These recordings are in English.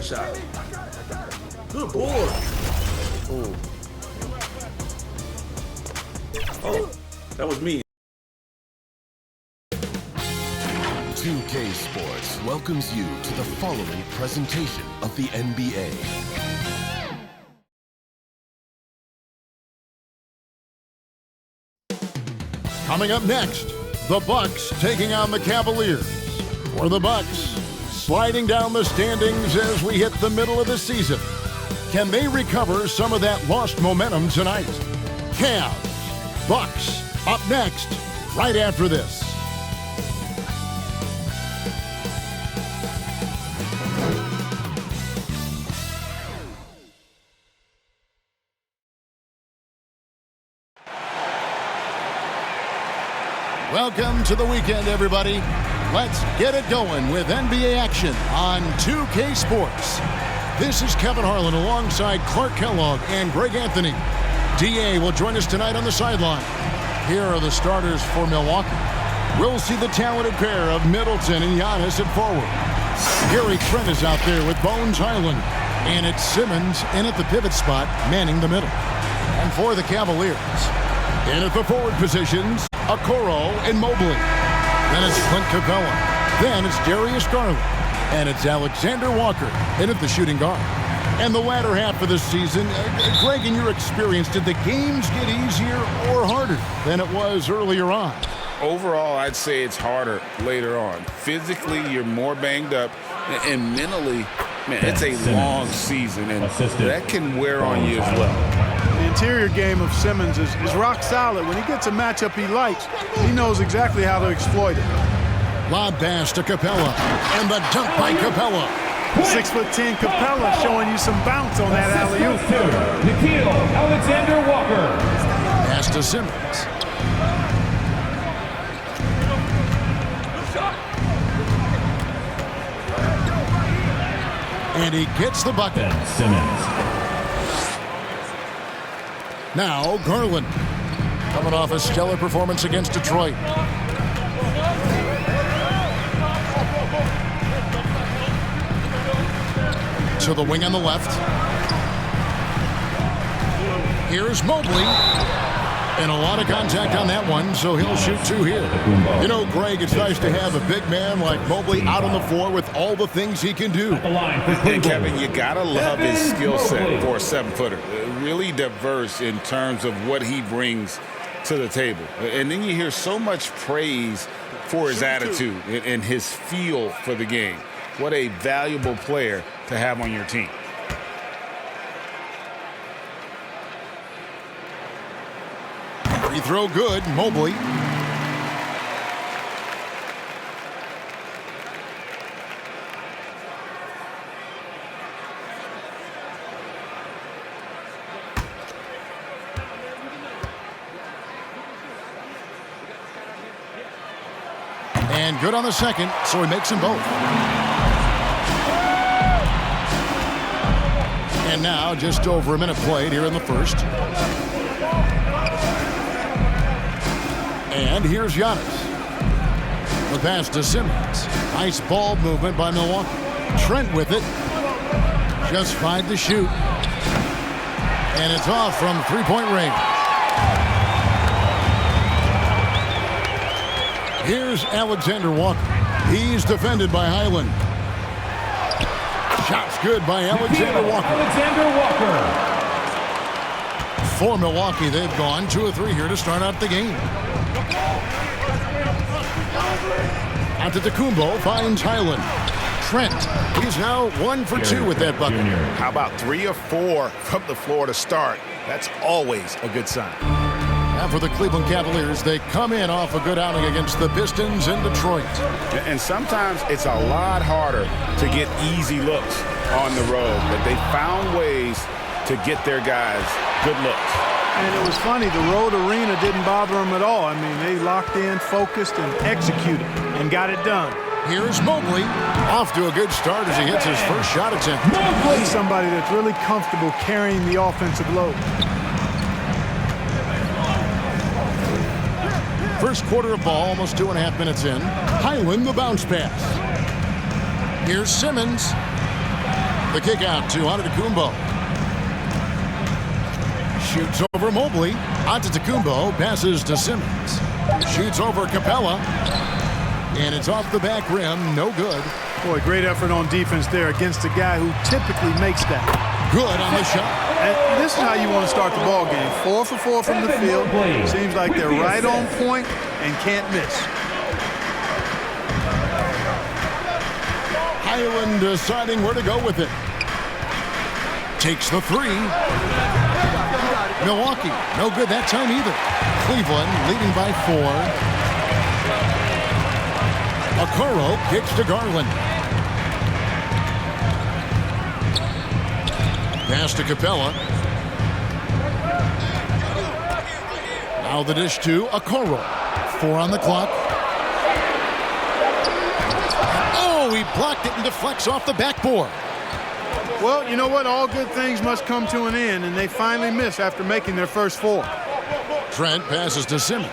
shot. Good board. Ooh. Oh, that was me. 2K Sports welcomes you to the following presentation of the NBA. Coming up next, the Bucks taking on the Cavaliers. For the Bucks, sliding down the standings as we hit the middle of the season. Can they recover some of that lost momentum tonight? Cavs, Bucks, up next, right after this. Welcome to the weekend, everybody. Let's get it going with NBA action on 2K Sports. This is Kevin Harlan alongside Clark Kellogg and Greg Anthony. DA will join us tonight on the sideline. Here are the starters for Milwaukee. We'll see the talented pair of Middleton and Giannis at forward. Gary Trent is out there with Bones Highland. And it's Simmons in at the pivot spot, manning the middle. And for the Cavaliers, in at the forward positions, Okoro and Mobley. Then it's Clint Capella. Then it's Darius Garland. And it's Alexander Walker in at the shooting guard. And the latter half of the season, Greg, in your experience, did the games get easier or harder than it was earlier on? Overall, I'd say it's harder later on. Physically, you're more banged up. And mentally, man, it's a long season. And that can wear on you as well. The interior game of Simmons is rock solid. When he gets a matchup he likes, he knows exactly how to exploit it. Lob pass to Capella, and the dunk by Capella. 6'10" Capella showing you some bounce on that alley-oop. Nickeil Alexander-Walker. Pass to Simmons. And he gets the bucket. Simmons. Now Garland, coming off a stellar performance against Detroit. To the wing on the left. Here's Mobley. And a lot of contact on that one, so he'll shoot two here. You know, Greg, it's nice to have a big man like Mobley out on the floor with all the things he can do. And Kevin, you gotta love his skill set for a 7-footer. Really diverse in terms of what he brings to the table. And then you hear so much praise for his attitude and his feel for the game. What a valuable player to have on your team. Free throw good, Mobley. And good on the second, so he makes them both. And now just over a minute played here in the first. And here's Giannis. The pass to Simmons. Nice ball movement by Milwaukee. Trent with it. Just 5 to shoot. And it's off from three-point range. Here's Alexander Walker. He's defended by Highland. Shots good by Alexander Walker. Alexander Walker. For Milwaukee, they've gone 2 of 3 here to start out the game. Antetokounmpo finds Highland. Trent, he's now 1 for 2 with that bucket. How about 3 of 4 from the floor to start? That's always a good sign. Now for the Cleveland Cavaliers, they come in off a good outing against the Pistons in Detroit. And sometimes it's a lot harder to get easy looks on the road, but they found ways to get their guys good looks. And it was funny, the road arena didn't bother them at all. I mean, they locked in, focused, and executed, and got it done. Here's Mobley, off to a good start as he hits his first shot attempt. He's somebody that's really comfortable carrying the offensive load. First quarter of ball, almost 2.5 minutes in. Highland, the bounce pass. Here's Simmons. The kick out to Antetokounmpo. Shoots over Mobley. Antetokounmpo passes to Simmons. Shoots over Capella. And it's off the back rim. No good. Boy, great effort on defense there against a guy who typically makes that. Good on the shot. And this is how you want to start the ball game. 4 for 4 from the field. Seems like they're right on point and can't miss. Highland deciding where to go with it. Takes the three. Milwaukee, no good that time either. Cleveland leading by 4. Okoro kicks to Garland. Pass to Capella. Now the dish to Okoro. 4 on the clock. Oh, he blocked it and deflects off the backboard. Well, you know what? All good things must come to an end, and they finally miss after making their first 4. Trent passes to Simmons.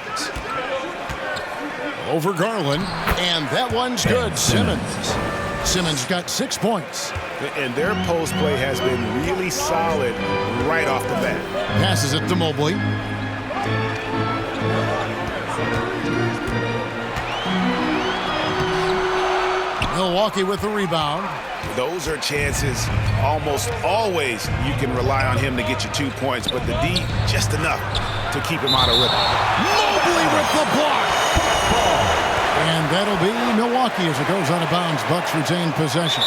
Over Garland, and that one's good. Simmons got 6 points. And their post play has been really solid right off the bat. Passes it to Mobley. Milwaukee with the rebound. Those are chances almost always you can rely on him to get you 2 points, but the D just enough to keep him out of rhythm. Mobley with the block. And that'll be Milwaukee as it goes out of bounds. Bucks retain possession.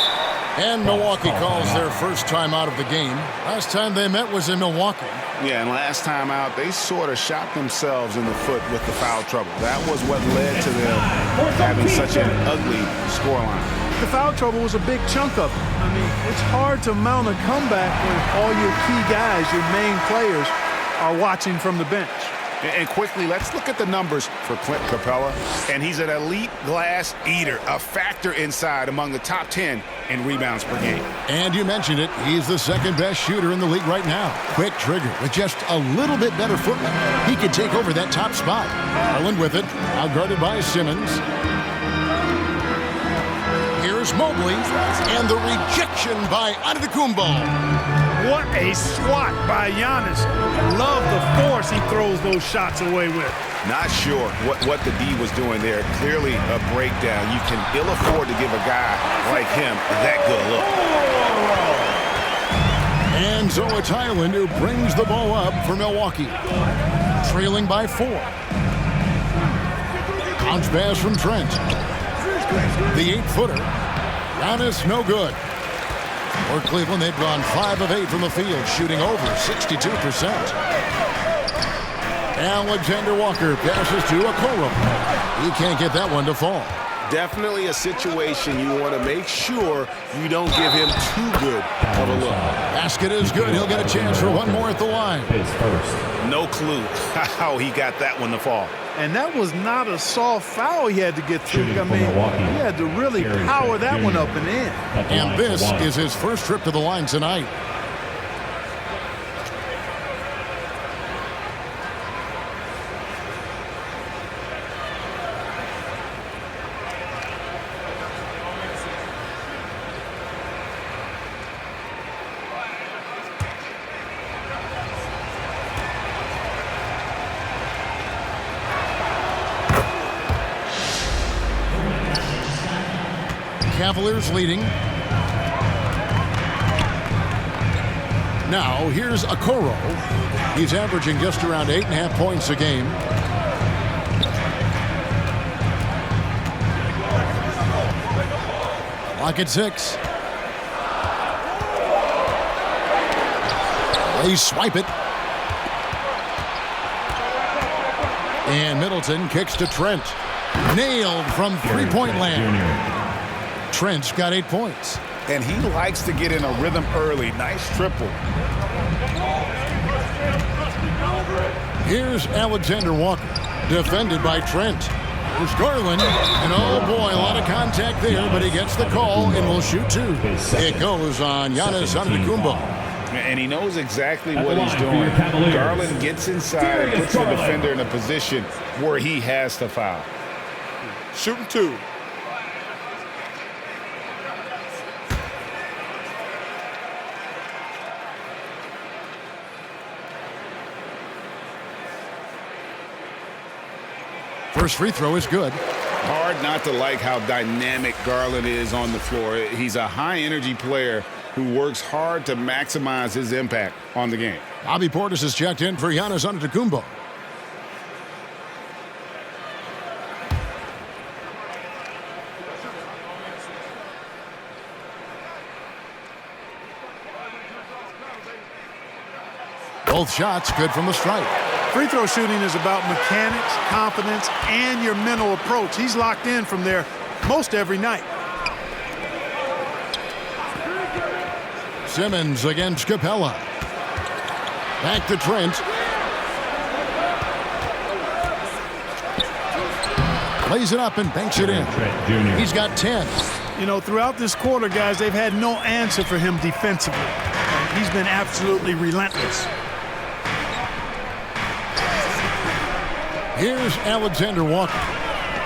And Milwaukee calls their first time out of the game. Last time they met was in Milwaukee. Yeah, and last time out, they sort of shot themselves in the foot with the foul trouble. That was what led to them having such an ugly scoreline. The foul trouble was a big chunk of it. I mean, it's hard to mount a comeback when all your key guys, your main players, are watching from the bench. And quickly, let's look at the numbers for Clint Capella. And he's an elite glass eater, a factor inside among the top 10 in rebounds per game. And you mentioned it, he's the second best shooter in the league right now. Quick trigger with just a little bit better footwork. He could take over that top spot. Garland with it, outguarded by Simmons. Here's Mobley, and the rejection by Antetokounmpo. What a swat by Giannis. Love the force he throws those shots away with. Not sure what the D was doing there. Clearly a breakdown. You can ill afford to give a guy like him that good look. And so it's Highland who brings the ball up for Milwaukee. Trailing by 4. Bounce pass from Trent. The 8-footer. Giannis no good. For Cleveland, they've gone 5 of 8 from the field, shooting over 62%. Alexander Walker passes to Okoro. He can't get that one to fall. Definitely a situation you want to make sure you don't give him too good of a look. Basket is good. He'll get a chance for one more at the line. No clue how he got that one to fall. And that was not a soft foul he had to get through. I mean, he had to really power that one up and in. And this is his first trip to the line tonight. Cavaliers leading. Now here's Okoro. He's averaging just around 8.5 points a game. Lock at 6. They swipe it. And Middleton kicks to Trent. Nailed from three-point land. Trent's got 8 points. And he likes to get in a rhythm early. Nice triple. Here's Alexander Walker, defended by Trent. Here's Garland, and oh boy, a lot of contact there, but he gets the call and will shoot 2. It goes on Giannis Antetokounmpo. And he knows exactly what he's doing. Garland gets inside, puts the defender in a position where he has to foul. Shooting 2. First free throw is good. Hard not to like how dynamic Garland is on the floor. He's a high-energy player who works hard to maximize his impact on the game. Bobby Portis has checked in for Giannis Antetokounmpo. Both shots good from the stripe. Free throw shooting is about mechanics, confidence, and your mental approach. He's locked in from there most every night. Simmons against Capella. Back to Trent. Lays it up and banks it in. He's got 10. You know, throughout this quarter, guys, they've had no answer for him defensively. He's been absolutely relentless. Here's Alexander Walker.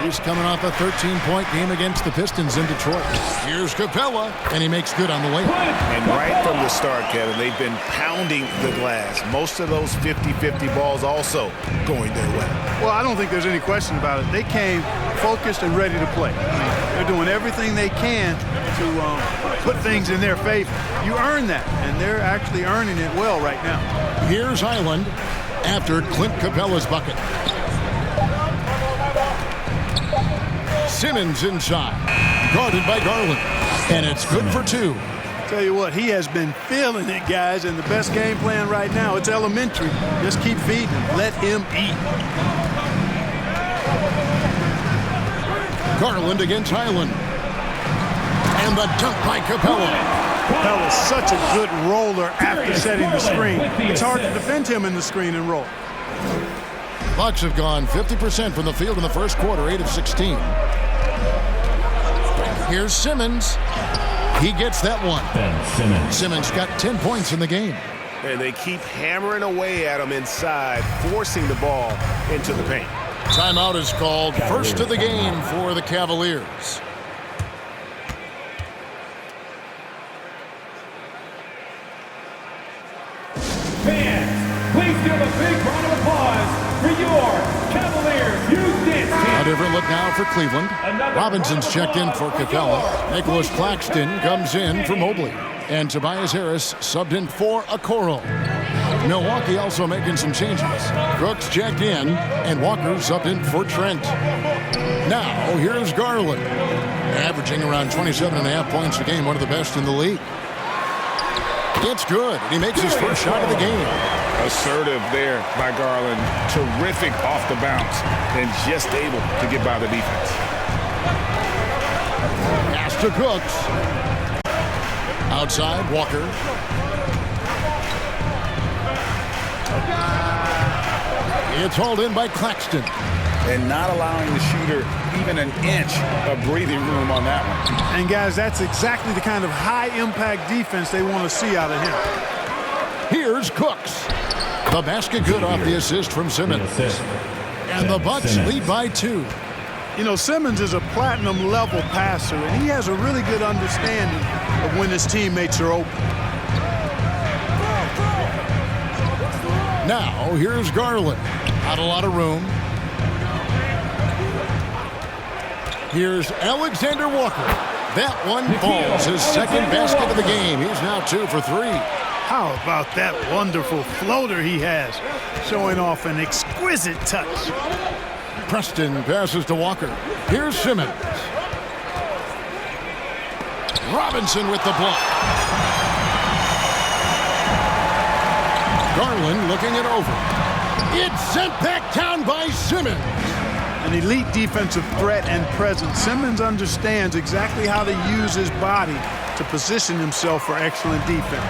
He's coming off a 13-point game against the Pistons in Detroit. Here's Capella, and he makes good on the way. And right from the start, Kevin, they've been pounding the glass. Most of those 50-50 balls also going their way. Well, I don't think there's any question about it. They came focused and ready to play. They're doing everything they can to put things in their favor. You earn that, and they're actually earning it well right now. Here's Highland after Clint Capella's bucket. Simmons inside, guarded by Garland, and it's good for two. Tell you what, he has been feeling it, guys, and the best game plan right now, it's elementary. Just keep feeding him. Let him eat. Garland against Highland. And the dunk by Capella. Capella's such a good roller after setting the screen. It's hard to defend him in the screen and roll. Bucks have gone 50% from the field in the first quarter, 8 of 16. Here's Simmons. He gets that one. Simmons got 10 points in the game. And they keep hammering away at him inside, forcing the ball into the paint. Timeout is called. First of the game for the Cavaliers. Fans, please give a big round of applause for your Cavaliers youth dance team. A different look now for Cleveland. Robinson's checked in for Capella. Nicholas Claxton comes in for Mobley. And Tobias Harris subbed in for Okoro. Milwaukee also making some changes. Brooks checked in, and Walker subbed in for Trent. Now, here's Garland. Averaging around 27.5 points a game, one of the best in the league. It's good. He makes his first shot of the game. Assertive there by Garland. Terrific off the bounce and just able to get by the defense. Pass to Cooks. Outside, Walker. It's hauled in by Claxton. And not allowing the shooter even an inch of breathing room on that one. And, guys, that's exactly the kind of high-impact defense they want to see out of him. Here's Cooks. The basket good off the assist from Simmons. And the Bucks lead by 2. You know, Simmons is a platinum-level passer, and he has a really good understanding of when his teammates are open. Now, here's Garland. Not a lot of room. Here's Alexander Walker. That one falls. His second basket of the game. He's now 2 for 3. How about that wonderful floater he has, showing off an exquisite touch. Preston passes to Walker. Here's Simmons. Robinson with the block. Garland looking it over. It's sent back down by Simmons. An elite defensive threat and presence. Simmons understands exactly how to use his body to position himself for excellent defense.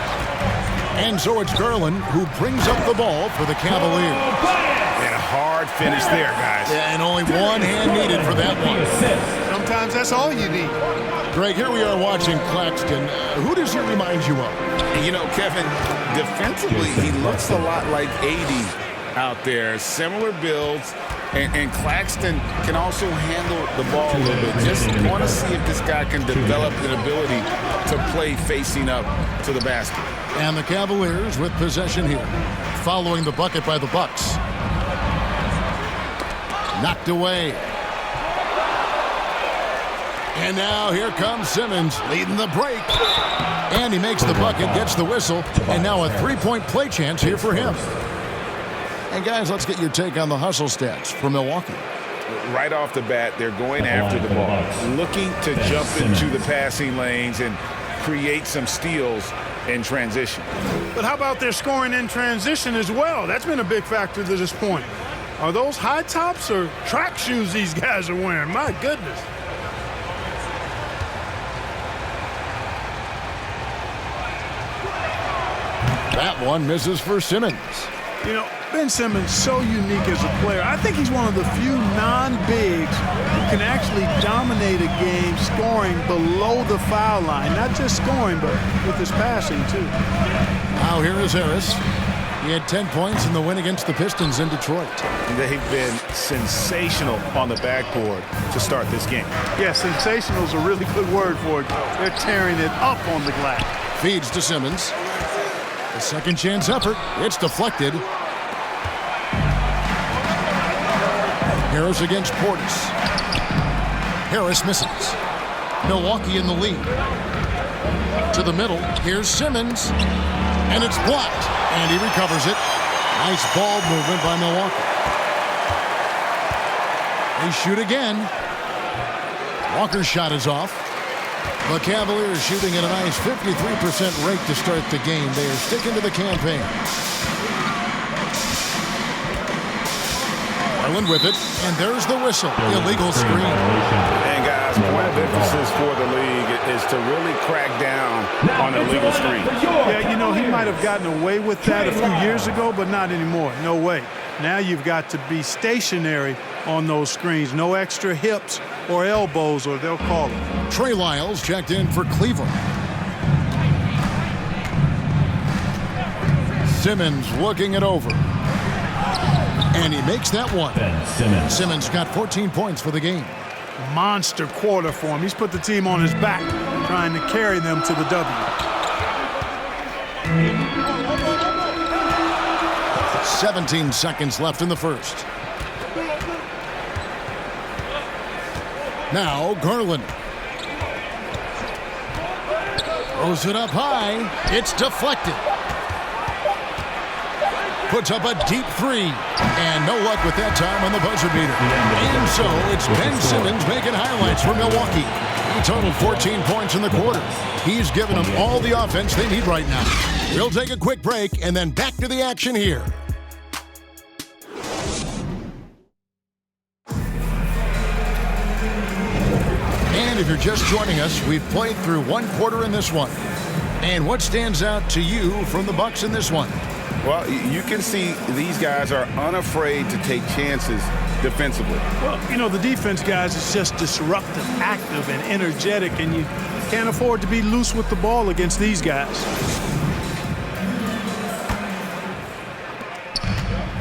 And so it's Garland who brings up the ball for the Cavaliers. And a hard finish there, guys. Yeah, and only one hand needed for that one. Sometimes that's all you need. Greg, here we are watching Claxton. Who does he remind you of? You know, Kevin, defensively, he looks a lot like AD out there. Similar builds. And Claxton can also handle the ball a little bit. Just want to see if this guy can develop an ability to play facing up to the basket. And the Cavaliers with possession here, following the bucket by the Bucks. Knocked away. And now here comes Simmons leading the break. And he makes the bucket, gets the whistle, and now a three-point play chance here for him. And guys, let's get your take on the hustle stats for Milwaukee. Right off the bat, they're going after the ball, looking to jump into the passing lanes and create some steals in transition. But how about their scoring in transition as well? That's been a big factor to this point. Are those high tops or track shoes these guys are wearing? My goodness. That one misses for Simmons. You know, Ben Simmons, so unique as a player. I think he's one of the few non-bigs who can actually dominate a game scoring below the foul line. Not just scoring, but with his passing, too. Now here is Harris. He had 10 points in the win against the Pistons in Detroit. They've been sensational on the backboard to start this game. Yeah, sensational is a really good word for it. They're tearing it up on the glass. Feeds to Simmons. A second chance effort. It's deflected. Harris against Portis. Harris misses. Milwaukee in the lead. To the middle. Here's Simmons. And it's blocked. And he recovers it. Nice ball movement by Milwaukee. They shoot again. Walker's shot is off. The Cavaliers shooting at a nice 53% rate to start the game. They are sticking to the campaign. Garland with it, and there's the whistle. Illegal screen. And guys, point of emphasis for the league is to really crack down on illegal screens. Yeah, you know, he might have gotten away with that a few years ago, but not anymore. No way. Now you've got to be stationary on those screens. No extra hips or elbows, or they'll call it. Trey Lyles checked in for Cleveland. Simmons looking it over. And he makes that one. Simmons got 14 points for the game. Monster quarter for him. He's put the team on his back, trying to carry them to the W. 17 seconds left in the first. Now Garland. Throws it up high. It's deflected. Puts up a deep three. And no luck with that time on the buzzer beater. And so it's Ben Simmons making highlights for Milwaukee. He totaled 14 points in the quarter. He's given them all the offense they need right now. We'll take a quick break and then back to the action here. And if you're just joining us, we've played through one quarter in this one. And what stands out to you from the Bucks in this one? Well, you can see these guys are unafraid to take chances defensively. Well, you know, the defense, guys, is just disruptive, active, and energetic, and you can't afford to be loose with the ball against these guys.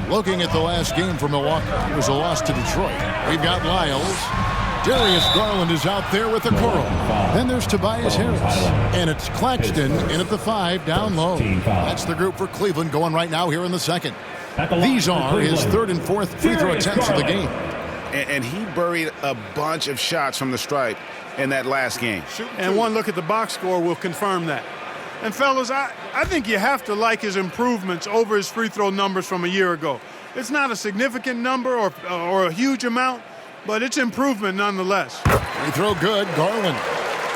Looking at the last game for Milwaukee, it was a loss to Detroit. We've got Lyles. Darius Garland is out there with a curl. Then there's Tobias Harris. And it's Claxton in at the 5, down low. That's the group for Cleveland going right now here in the second. These are his third and fourth free throw attempts of the game. And he buried a bunch of shots from the stripe in that last game. And one look at the box score will confirm that. And, fellas, I think you have to like his improvements over his free throw numbers from a year ago. It's not a significant number or a huge amount, but it's improvement nonetheless. Free throw good, Garland.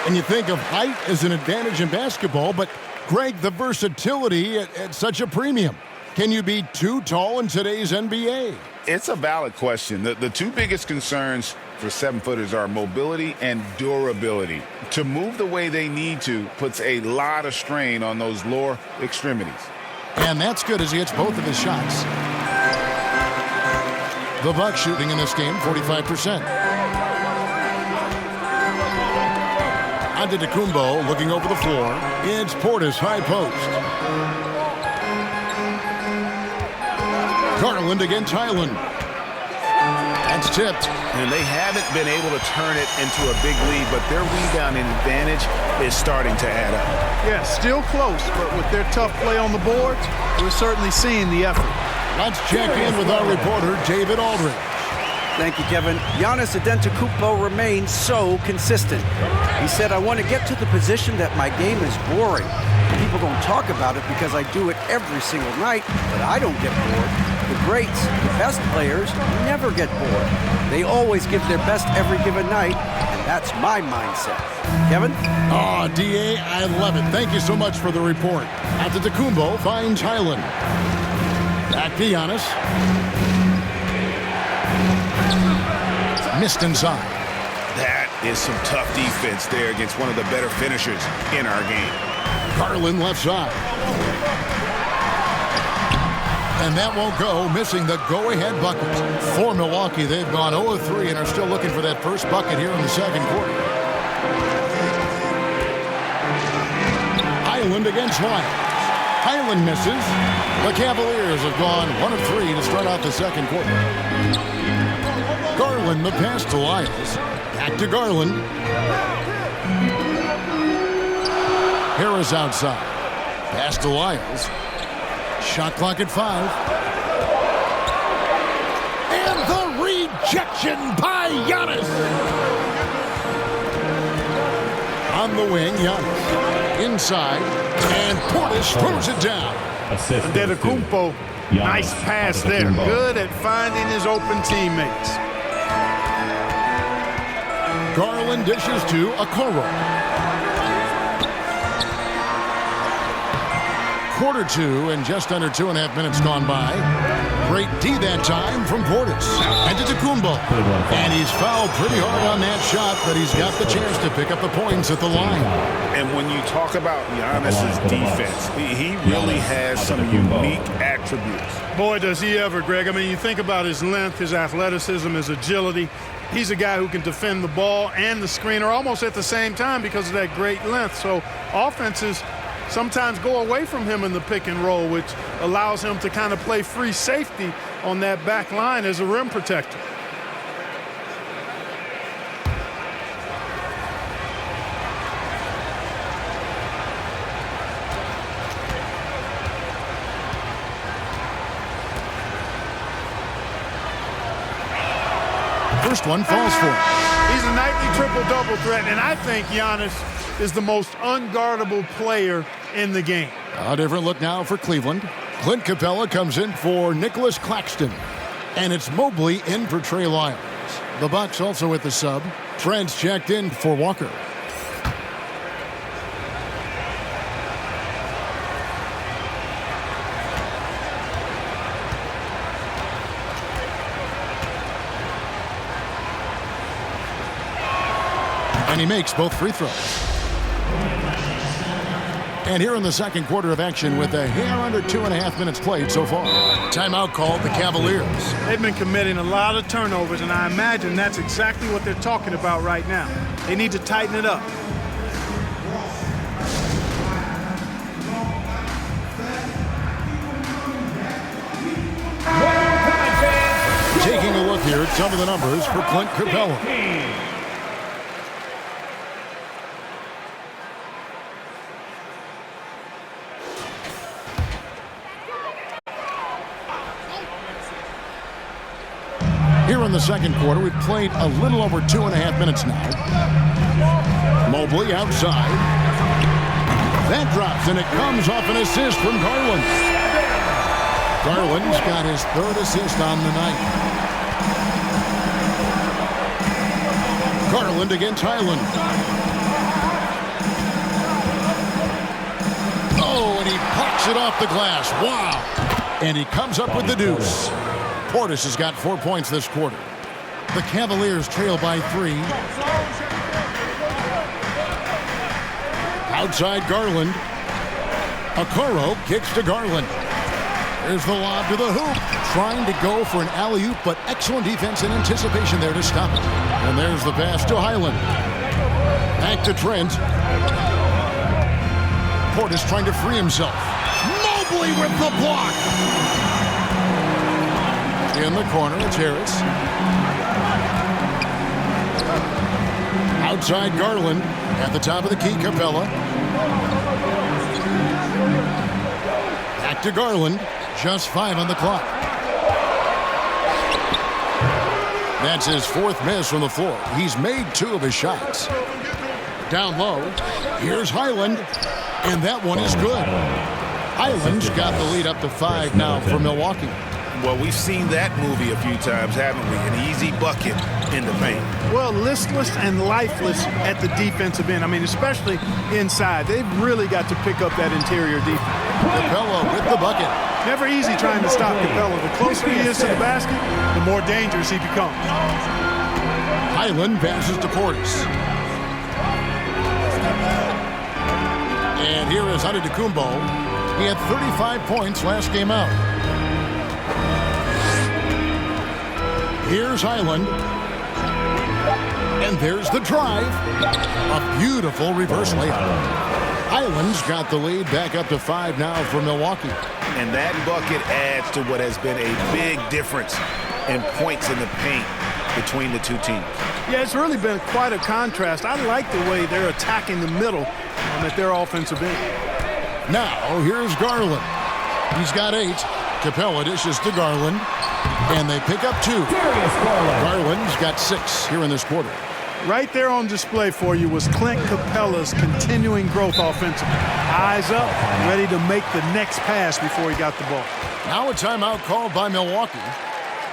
And you think of height as an advantage in basketball, but, Greg, the versatility at such a premium. Can you be too tall in today's NBA? It's a valid question. The two biggest concerns for 7-footers are mobility and durability. To move the way they need to puts a lot of strain on those lower extremities. And that's good as he hits both of his shots. The Bucks shooting in this game 45%. Antetokounmpo looking over the floor. It's Portis high post. Garland against Highland. That's tipped. And they haven't been able to turn it into a big lead, but their rebounding advantage is starting to add up. Yeah, still close, but with their tough play on the boards, we're certainly seeing the effort. Let's check in with our reporter, David Aldridge. Thank you, Kevin. Giannis Antetokounmpo remains so consistent. He said, I want to get to the position that my game is boring. People don't talk about it because I do it every single night, but I don't get bored. The greats, the best players, never get bored. They always give their best every given night, and that's my mindset. Kevin? Oh, D.A., I love it. Thank you so much for the report. Antetokounmpo finds Highland. Back to Giannis. Missed inside. That is some tough defense there against one of the better finishers in our game. Garland left side. And that won't go, missing the go-ahead bucket. For Milwaukee, they've gone 0-3 and are still looking for that first bucket here in the second quarter. Highland against Lyles. Highland misses. The Cavaliers have gone 1 of 3 to start out the second quarter. Garland, the pass to Lyles. Back to Garland. Harris outside. Pass to Lyles. Shot clock at 5. And the rejection by Giannis. On the wing, Giannis. Inside. And Portis throws it down. Antetokounmpo, nice pass there. Good at finding his open teammates. Garland dishes to Okoro. Quarter 2 and just under 2.5 minutes gone by. Great D that time from Portis. Antetokounmpo. And he's fouled pretty hard on that shot, but he's got the chance to pick up the points at the line. And when you talk about Giannis's defense, he really has some unique attributes. Boy, does he ever, Greg. I mean, you think about his length, his athleticism, his agility. He's a guy who can defend the ball and the screener almost at the same time because of that great length. So offenses sometimes go away from him in the pick and roll, which allows him to kind of play free safety on that back line as a rim protector. First one falls for him. He's a nightly triple-double threat, and I think Giannis is the most unguardable player in the game. A different look now for Cleveland. Clint Capella comes in for Nicholas Claxton. And it's Mobley in for Trey Lyles. The Bucks also with the sub. Trent's checked in for Walker. And he makes both free throws. And here in the second quarter of action with a hair under 2.5 minutes played so far. Timeout called the Cavaliers. They've been committing a lot of turnovers, and I imagine that's exactly what they're talking about right now. They need to tighten it up. Taking a look here at some of the numbers for Clint Capella. Here in the second quarter, we've played a little over 2.5 minutes now. Mobley outside. That drops, and it comes off an assist from Garland. Garland's got his third assist on the night. Garland against Highland. Oh, and he pops it off the glass. Wow. And he comes up with the deuce. Portis has got 4 points this quarter. The Cavaliers trail by 3. Outside Garland. Okoro kicks to Garland. There's the lob to the hoop. Trying to go for an alley-oop, but excellent defense and anticipation there to stop it. And there's the pass to Highland. Back to Trent. Portis trying to free himself. Mobley with the block. In the corner, it's Harris. Outside Garland. At the top of the key, Capella. Back to Garland. Just 5 on the clock. That's his 4th miss from the floor. He's made 2 of his shots. Down low, here's Highland, and that one is good. Highland's got the lead up to 5 now for Milwaukee. Well, we've seen that movie a few times, haven't we? An easy bucket in the paint. Well, listless and lifeless at the defensive end. I mean, especially inside. They've really got to pick up that interior defense. Capella with the bucket. Never easy trying to stop Capella. The closer he is to the basket, the more dangerous he becomes. Highland passes to Portis. And here is Antetokounmpo. He had 35 points last game out. Here's Highland. And there's the drive. A beautiful reverse layup. Highland's got the lead back up to 5 now for Milwaukee. And that bucket adds to what has been a big difference in points in the paint between the two teams. Yeah, it's really been quite a contrast. I like the way they're attacking the middle at their offensive end. Now, here's Garland. He's got 8. Capella dishes to Garland. And they pick up 2. Garland's got 6 here in this quarter. Right there on display for you was Clint Capella's continuing growth offensively. Eyes up, ready to make the next pass before he got the ball. Now a timeout called by Milwaukee.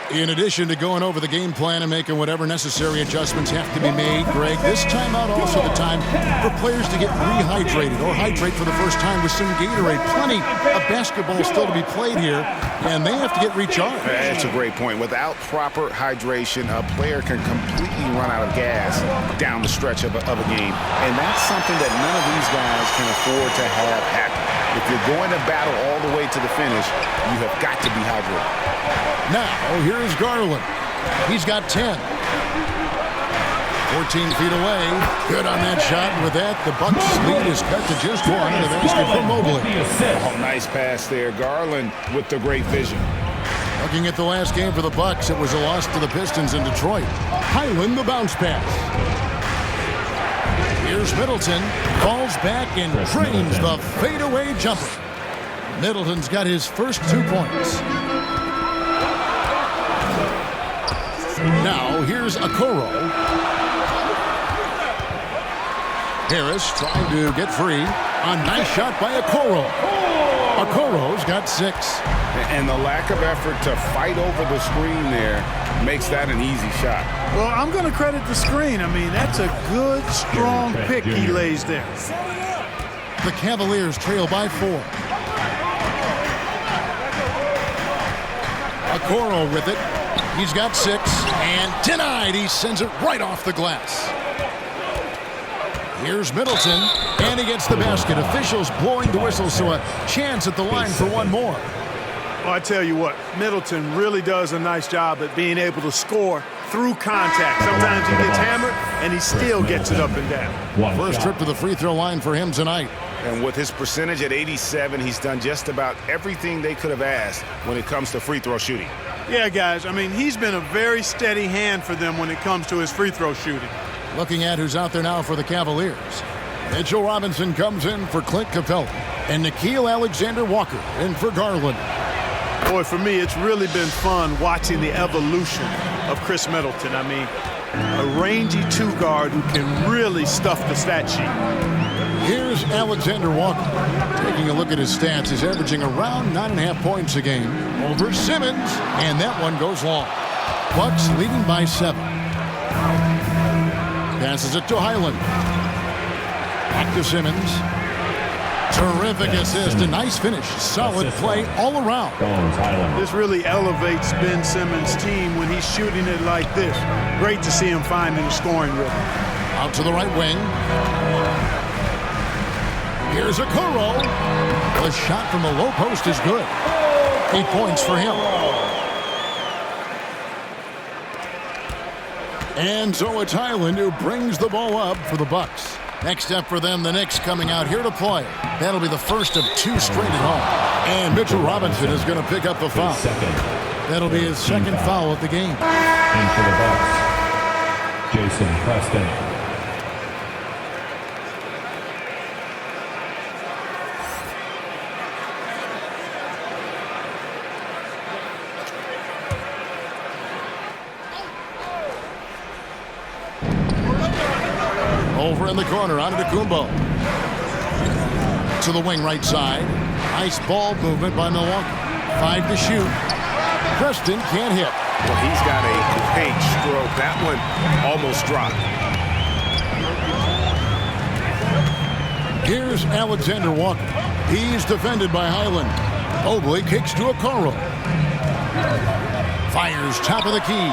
In addition to going over the game plan and making whatever necessary adjustments have to be made, Greg, this timeout also the time for players to get rehydrated or hydrate for the first time with some Gatorade. Plenty of basketball still to be played here, and they have to get recharged. That's a great point. Without proper hydration, a player can completely run out of gas down the stretch of a game. And that's something that none of these guys can afford to have happen. If you're going to battle all the way to the finish, you have got to be hydrated. Now, here's Garland. He's got 10. 14 feet away. Good on that shot. And with that, the Bucks' lead is cut to just 1 in the basket for Mobley. Oh, nice pass there. Garland with the great vision. Looking at the last game for the Bucks, it was a loss to the Pistons in Detroit. Highland, the bounce pass. Here's Middleton. Falls back and drains the fadeaway jumper. Middleton's got his first 2 points. Now, here's Okoro. Harris trying to get free. A nice shot by Okoro. Okoro's got 6. And the lack of effort to fight over the screen there makes that an easy shot. Well, I'm going to credit the screen. I mean, that's a good, strong pick he lays there. The Cavaliers trail by 4. Okoro with it. He's got 6 and denied. He sends it right off the glass. Here's Middleton, and he gets the basket. Officials blowing the whistle, so a chance at the line for one more. Well, I tell you what, Middleton really does a nice job at being able to score through contact. Sometimes he gets hammered, and he still gets it up and down. First trip to the free throw line for him tonight. And with his percentage at 87, he's done just about everything they could have asked when it comes to free throw shooting. Yeah, guys, I mean, he's been a very steady hand for them when it comes to his free throw shooting. Looking at who's out there now for the Cavaliers. Mitchell Robinson comes in for Clint Capella. And Nickeil Alexander-Walker in for Garland. Boy, for me, it's really been fun watching the evolution of Chris Middleton. I mean, a rangy 2-guard who can really stuff the stat sheet. Here's Alexander-Walker. Taking a look at his stats, he's averaging around 9.5 points a game over Simmons, and that one goes long. Bucks leading by 7. Passes it to Highland. Back to Simmons. Terrific assist, a nice finish. Solid play all around. This really elevates Ben Simmons' team when he's shooting it like this. Great to see him finding a scoring rhythm. Out to the right wing. Here's Okoro. The shot from the low post is good. 8 points for him. And so it's Highland who brings the ball up for the Bucks. Next up for them, the Knicks coming out here to play. That'll be the first of 2 straight at home. And Mitchell Robinson is going to pick up the foul. That'll be his second foul of the game. And for the Bucks, Jason Preston. Over in the corner, Antetokounmpo. To the wing right side. Nice ball movement by Milwaukee. 5 to shoot. Preston can't hit. Well, he's got a paint stroke. That one almost dropped. Here's Alexander Walker. He's defended by Highland. Mobley kicks to Okoro. Fires top of the key.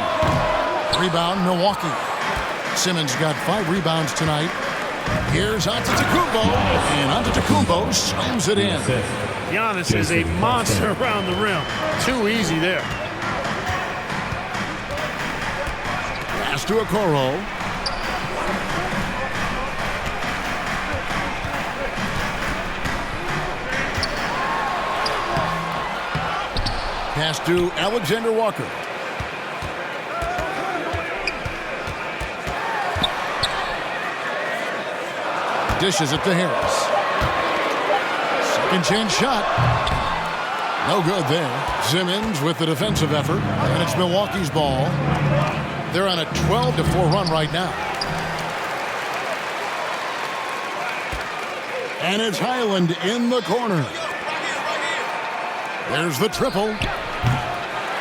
Rebound, Milwaukee. Simmons got 5 rebounds tonight. Here's Antetokounmpo, and Antetokounmpo slams it in. Giannis is a monster around the rim. Too easy there. Pass to Okoro. Pass to Alexander Walker. Dishes it to Harris. Second chance shot. No good there. Simmons with the defensive effort. And it's Milwaukee's ball. They're on a 12-4 run right now. And it's Highland in the corner. There's the triple.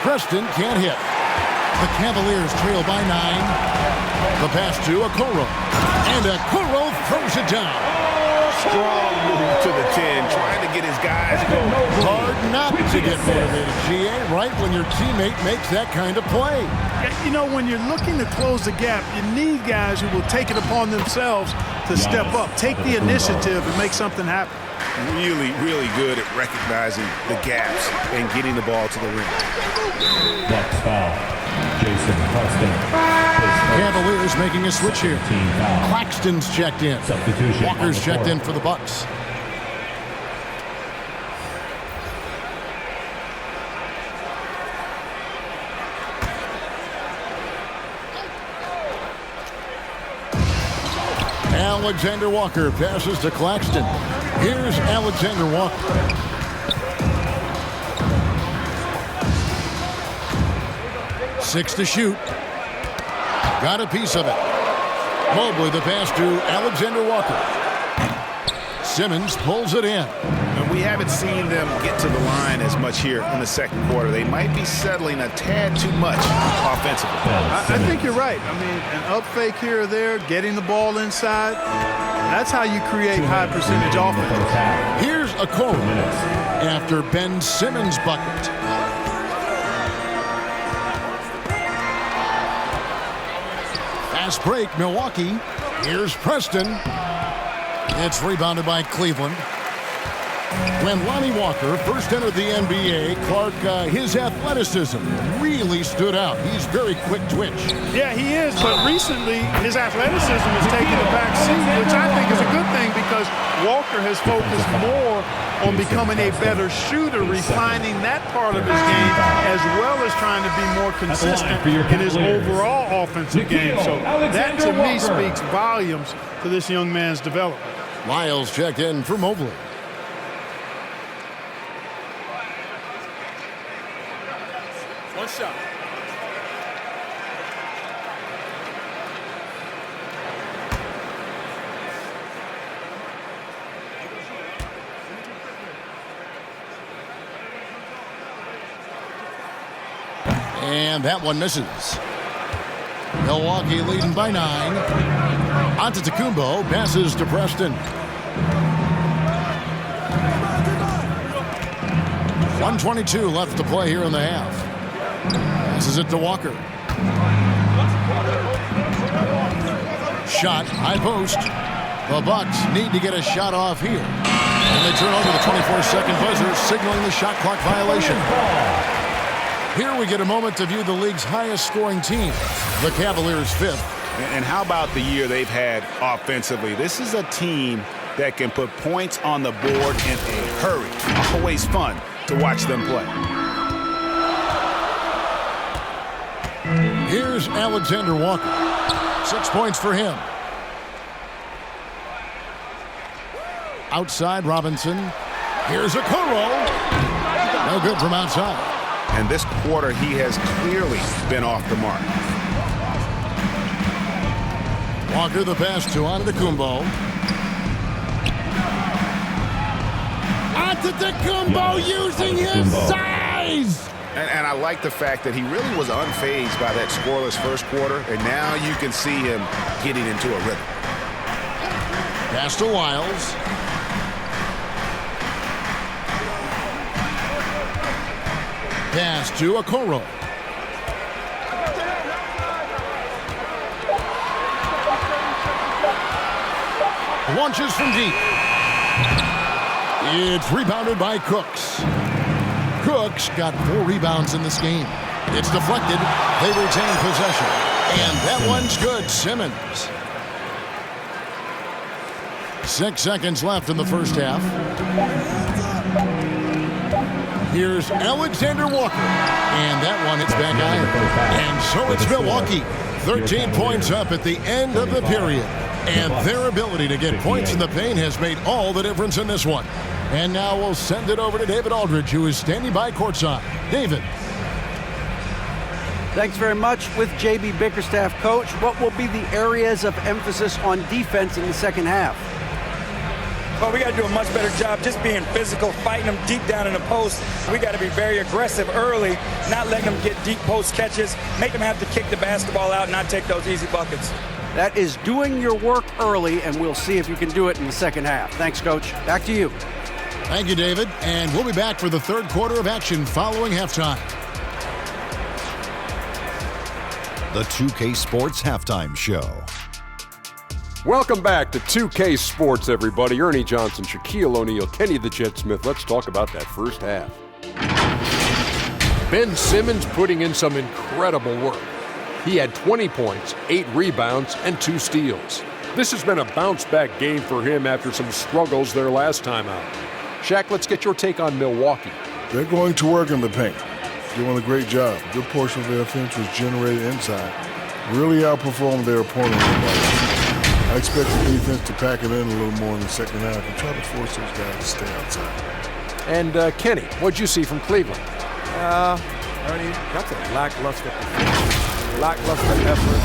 Preston can't hit. The Cavaliers trail by 9. The pass to Okoro. And Okoro throws it down. Strong move to the 10, trying to get his guys going. Hard not to get motivated, GA, right when your teammate makes that kind of play. You know, when you're looking to close the gap, you need guys who will take it upon themselves to step up, take the initiative and make something happen. Really, really good at recognizing the gaps and getting the ball to the rim. Next foul, Jason Preston. Cavaliers making a switch here. Claxton's checked in. Substitution. Walker's checked in for the Bucks. Alexander Walker passes to Claxton. Here's Alexander Walker. Six to shoot. Got a piece of it. Mobley the pass to Alexander Walker. Simmons pulls it in. And we haven't seen them get to the line as much here in the second quarter. They might be settling a tad too much offensively. I think you're right. I mean, an up fake here or there, getting the ball inside, that's how you create high percentage offense. Here's Okoro after Ben Simmons' bucket. Fast break, Milwaukee. Here's Preston. It's rebounded by Cleveland. When Lonnie Walker first entered the NBA, Clark, his athleticism really stood out. He's very quick twitch. Yeah, he is, but recently his athleticism has taken a back seat, which I think is a good thing because Walker has focused more on becoming a better shooter, refining that part of his game, as well as trying to be more consistent in his overall offensive game. So that, to me, speaks volumes to this young man's development. Lyles checked in for Mobley. One shot. And that one misses. Milwaukee leading by 9. Antetokounmpo passes to Preston. 1:22 left to play here in the half. Passes it to Walker. Shot, high post. The Bucks need to get a shot off here. And they turn over the 24-second buzzer, signaling the shot clock violation. Here we get a moment to view the league's highest scoring team, the Cavaliers' 5th. And how about the year they've had offensively? This is a team that can put points on the board in a hurry. Always fun to watch them play. Here's Alexander Walker. 6 points for him. Outside Robinson. Here's Okoro. No good from outside. And this quarter, he has clearly been off the mark. Walker the pass to Antetokounmpo. Antetokounmpo using his size! And I like the fact that he really was unfazed by that scoreless first quarter, and now you can see him getting into a rhythm. Pass to Wiles. Pass to Okoro. Launches from deep. It's rebounded by Cooks. Cooks got 4 rebounds in this game. It's deflected. They retain possession. And that one's good. Simmons. 6 seconds left in the first half. Here's Alexander Walker. And that one hits back iron. And so it's Milwaukee. 13 points up at the end of the period. And their ability to get points in the paint has made all the difference in this one. And now we'll send it over to David Aldridge, who is standing by courtside. David. Thanks very much. With J.B. Bickerstaff, coach, what will be the areas of emphasis on defense in the second half? Well, we got to do a much better job just being physical, fighting them deep down in the post. We got to be very aggressive early, not letting them get deep post catches, make them have to kick the basketball out and not take those easy buckets. That is doing your work early, and we'll see if you can do it in the second half. Thanks, Coach. Back to you. Thank you, David. And we'll be back for the third quarter of action following halftime. The 2K Sports Halftime Show. Welcome back to 2K Sports, everybody. Ernie Johnson, Shaquille O'Neal, Kenny the Jet Smith. Let's talk about that first half. Ben Simmons putting in some incredible work. He had 20 points, 8 rebounds, and 2 steals. This has been a bounce-back game for him after some struggles their last time out. Shaq, let's get your take on Milwaukee. They're going to work in the paint. Doing a great job. A good portion of their offense was generated inside. Really outperformed their opponent. I expect the defense to pack it in a little more in the second half and try to force those guys to stay outside. And Kenny, what'd you see from Cleveland? Ernie, that's a lackluster performance. Lackluster effort.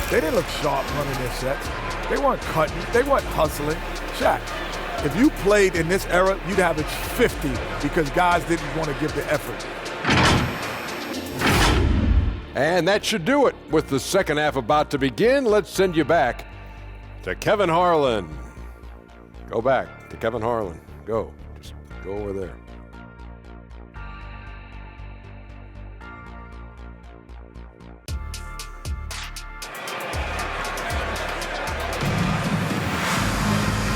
They didn't look sharp running their sets. They weren't cutting. They weren't hustling. Shaq, if you played in this era, you'd average 50 because guys didn't want to give the effort. And that should do it. With the second half about to begin, let's send you back to Kevin Harlan. Go back to Kevin Harlan. Go. Just go over there.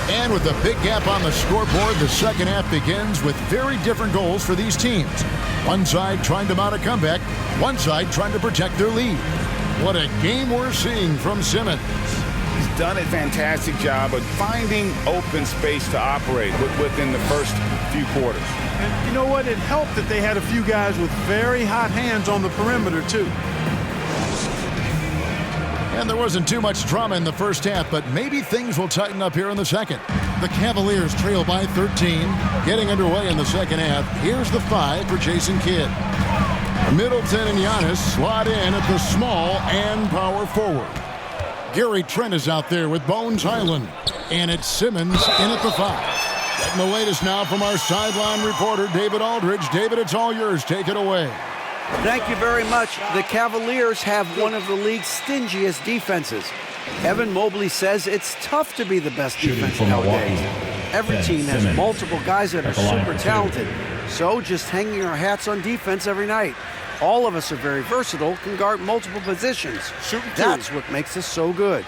And with a big gap on the scoreboard, the second half begins with very different goals for these teams. One side trying to mount a comeback, one side trying to protect their lead. What a game we're seeing from Simmons. He's done a fantastic job of finding open space to operate within the first few quarters. And you know what? It helped that they had a few guys with very hot hands on the perimeter, too. And there wasn't too much drama in the first half, but maybe things will tighten up here in the second. The Cavaliers trail by 13. Getting underway in the second half. Here's the 5 for Jason Kidd. Middleton and Giannis slot in at the small and power forward. Gary Trent is out there with Bones Highland. And it's Simmons in at the 5. Getting the latest now from our sideline reporter, David Aldridge. David, it's all yours. Take it away. Thank you very much. The Cavaliers have one of the league's stingiest defenses. Evan Mobley says it's tough to be the best defense nowadays. Every team has multiple guys that are super talented. So just hanging our hats on defense every night. All of us are very versatile, can guard multiple positions. That's what makes us so good.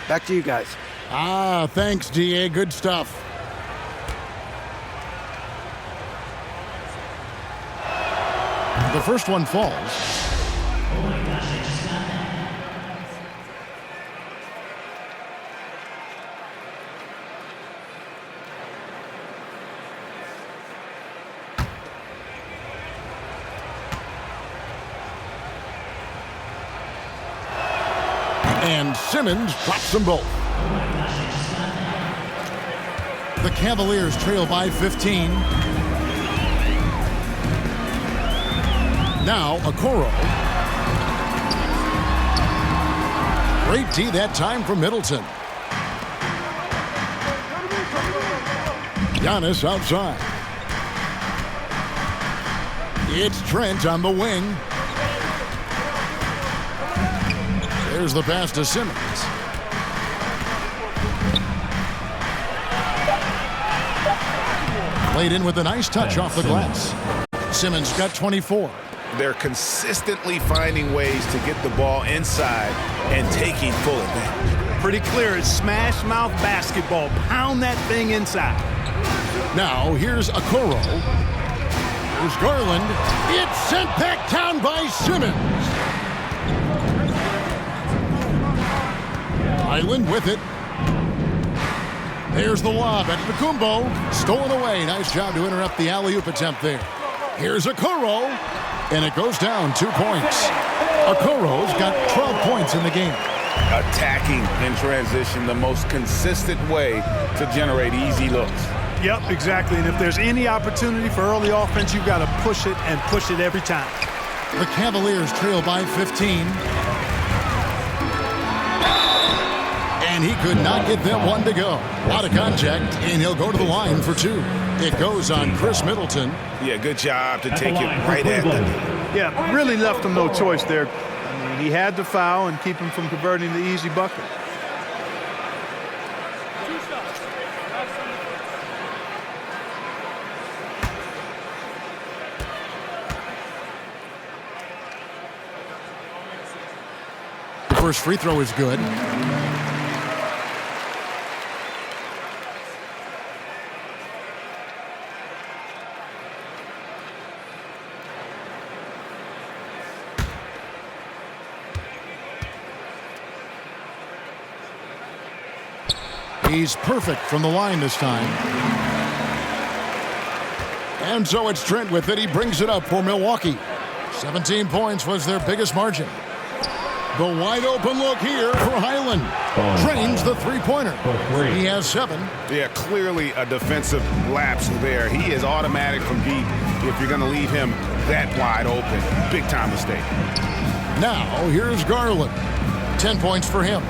Back to you guys. Thanks, DA. Good stuff. The first one falls. Oh my gosh, I just got that. And Simmons drops them both. Oh my gosh, I just got that. The Cavaliers trail by 15. Now, Okoro. Great D that time from Middleton. Giannis outside. It's Trent on the wing. There's the pass to Simmons. Played in with a nice touch off the glass. Simmons got 24. They're consistently finding ways to get the ball inside and taking full advantage. Pretty clear. It's smash mouth basketball. Pound that thing inside. Now here's Okoro. Here's Garland. It's sent back down by Simmons. Island with it. There's the lob at Antetokounmpo. Stolen away. Nice job to interrupt the alley-oop attempt there. Here's Okoro. And it goes down 2 points. Okoro's got 12 points in the game. Attacking in transition, the most consistent way to generate easy looks. Yep, exactly. And if there's any opportunity for early offense, you've got to push it and push it every time. The Cavaliers trail by 15. And he could not get them one to go. Out of contact, and he'll go to the line for 2. It goes on Chris Middleton. Yeah, good job to take it right at the knee. Yeah, really left him no choice there. I mean, he had to foul and keep him from converting the easy bucket. The first free throw is good. He's perfect from the line this time. And so it's Trent with it. He brings it up for Milwaukee. 17 points was their biggest margin. The wide open look here for Highland. Drains the three-pointer. He has 7. Yeah, clearly a defensive lapse there. He is automatic from deep if you're going to leave him that wide open. Big time mistake. Now here's Garland. 10 points for him.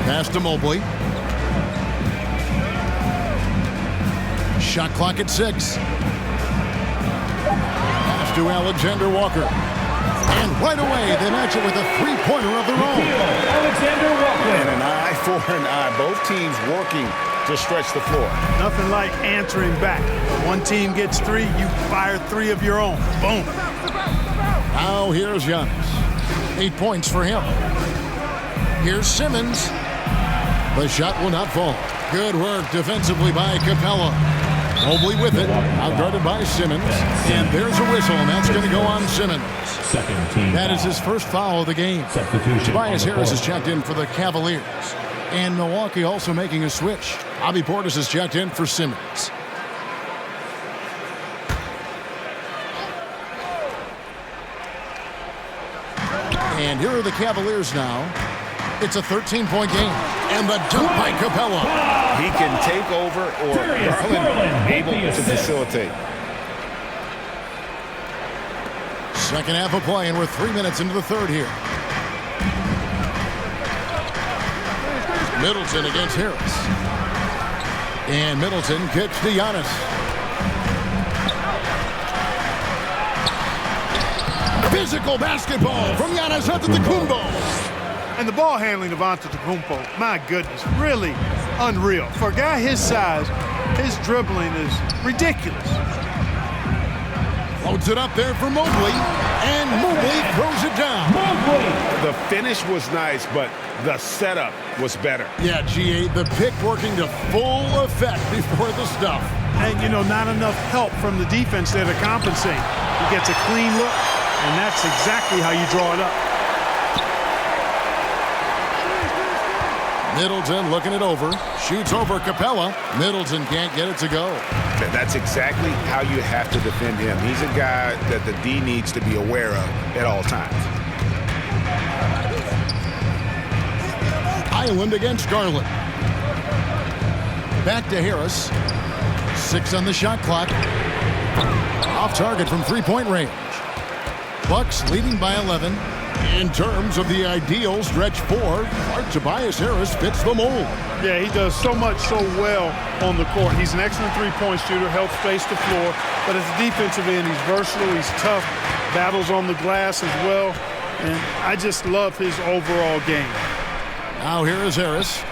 Pass to Mobley. Shot clock at 6. Pass to Alexander Walker. And right away, they match it with a three-pointer of their own. Alexander Walker. And an eye for an eye. Both teams working to stretch the floor. Nothing like answering back. One team gets 3, you fire 3 of your own. Boom. Now here's Giannis. 8 points for him. Here's Simmons. The shot will not fall. Good work defensively by Capella. Mobley with it, outguarded by Simmons. And there's a whistle, and that's going to go on Simmons. Second team. That is his first foul of the game. Tobias Harris is checked in for the Cavaliers. And Milwaukee also making a switch. Bobby Portis is checked in for Simmons. And here are the Cavaliers now. It's a 13-point game. And the dunk by Capella. He can take over, or Garland able to facilitate. Second half of play, and we're 3 minutes into the third here. Middleton against Harris. And Middleton kicks to Giannis. Physical basketball from Giannis Antetokounmpo. And the ball handling of Antetokounmpo, my goodness, really unreal. For a guy his size, his dribbling is ridiculous. Loads it up there for Mobley, and Mobley throws it down. The finish was nice, but the setup was better. Yeah, GA, the pick working to full effect before the stuff. And, you know, not enough help from the defense there to compensate. He gets a clean look, and that's exactly how you draw it up. Middleton looking it over. Shoots over Capella. Middleton can't get it to go. That's exactly how you have to defend him. He's a guy that the D needs to be aware of at all times. Island against Garland. Back to Harris. 6 on the shot clock. Off target from three-point range. Bucks leading by 11. In terms of the ideal stretch four, Tobias Harris fits the mold. Yeah, he does so much so well on the court. He's an excellent three-point shooter, helps space the floor. But as a defensive end, he's versatile, he's tough, battles on the glass as well. And I just love his overall game. Now here is Harris.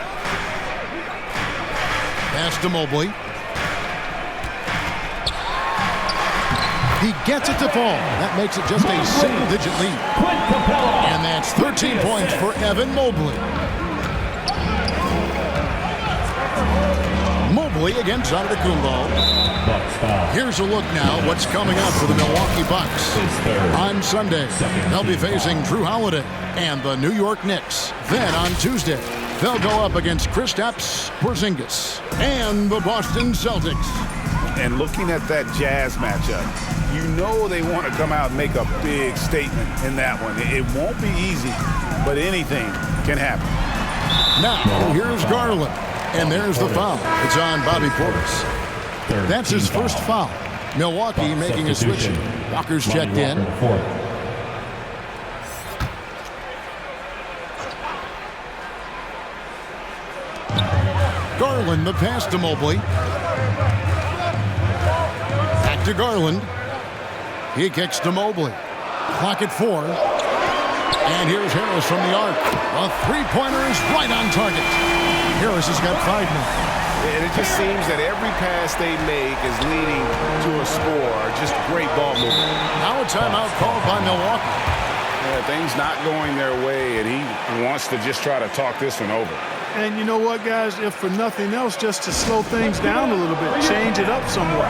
Pass to Mobley. He gets it to fall. That makes it just a single-digit lead. And that's 13 points for Evan Mobley. Mobley against Antetokounmpo. Here's a look now what's coming up for the Milwaukee Bucks. On Sunday, they'll be facing Drew Holiday and the New York Knicks. Then on Tuesday, they'll go up against Kristaps Porzingis and the Boston Celtics. And looking at that Jazz matchup, you know they want to come out and make a big statement in that one. It won't be easy, but anything can happen. Now, here's Garland. And there's the foul. It's on Bobby Portis. That's his first foul. Milwaukee making a switch. Walker's checked in. Garland, the pass to Mobley. Back to Garland. He kicks to Mobley. Clock at 4. And here's Harris from the arc. A three-pointer is right on target. Harris has got 5 now. And it just seems that every pass they make is leading to a score. Just great ball movement. Now a timeout called by Milwaukee. Things not going their way, and he wants to just try to talk this one over. And you know what, guys? If for nothing else, just to slow things down a little bit, change it up somewhat.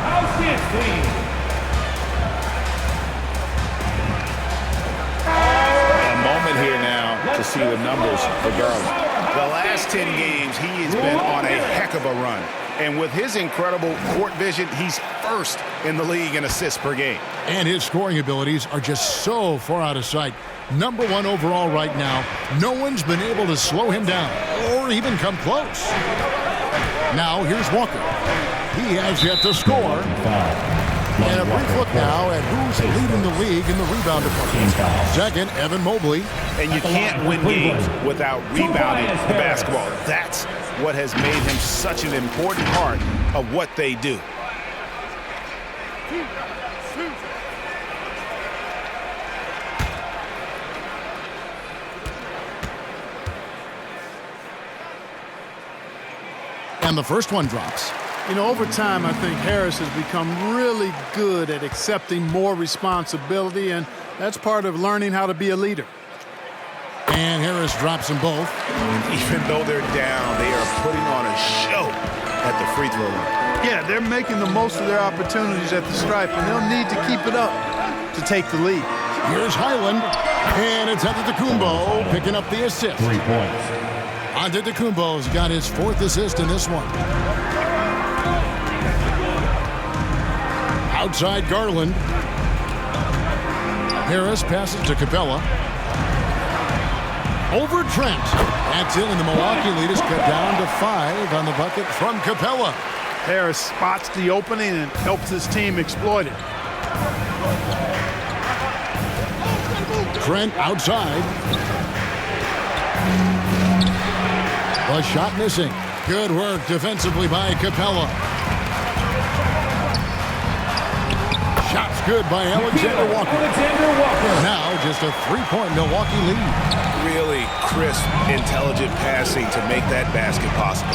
A moment here now to see the numbers for Garland. The last 10 games, he has been on a heck of a run. And with his incredible court vision, he's first in the league in assists per game. And his scoring abilities are just so far out of sight. Number 1 overall right now. No one's been able to slow him down or even come close. Now here's Walker. He has yet to score. And a brief look now at who's leading the league in the rebound department. Second, Evan Mobley. And you can't win games without rebounding the basketball. That's what has made him such an important part of what they do. And the first one drops. You know, over time, I think Harris has become really good at accepting more responsibility, and that's part of learning how to be a leader. And Harris drops them both. And even though they're down, they are putting on a show at the free throw line. Yeah, they're making the most of their opportunities at the stripe, and they'll need to keep it up to take the lead. Here's Highland, and it's Antetokounmpo picking up the assist. 3 points. Antetokounmpo's got his 4th assist in this one. Outside Garland. Harris passes to Capella. Over Trent. That's in, and the Milwaukee lead is cut down to 5 on the bucket from Capella. Harris spots the opening and helps his team exploit it. Trent outside. The shot missing. Good work defensively by Capella. Shots good by Alexander Walker. Now just a 3-point Milwaukee lead. Really crisp, intelligent passing to make that basket possible.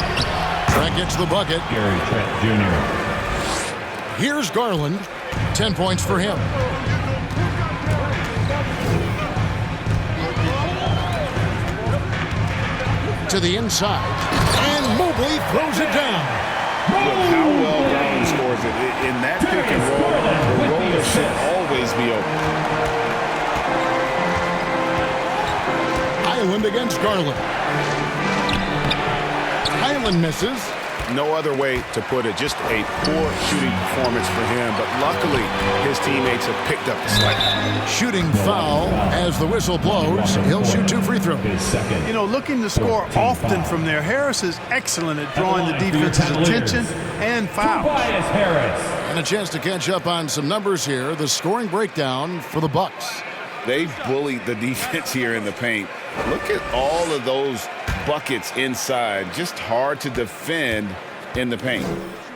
Trent gets the bucket. Gary Trent Jr. Here's Garland. 10 points for him. To the inside. And Mobley throws it down. Look how well Garland scores it. In that pick and roll, the roller should always be open. Highland against Garland. Highland misses. No other way to put it. Just a poor shooting performance for him. But luckily, his teammates have picked up the slack. Shooting foul as the whistle blows. He'll shoot 2 free throws. You know, looking to score often from there. Harris is excellent at drawing the defense's attention and fouls. And a chance to catch up on some numbers here. The scoring breakdown for the Bucks. They bullied the defense here in the paint. Look at all of those buckets inside. Just hard to defend in the paint.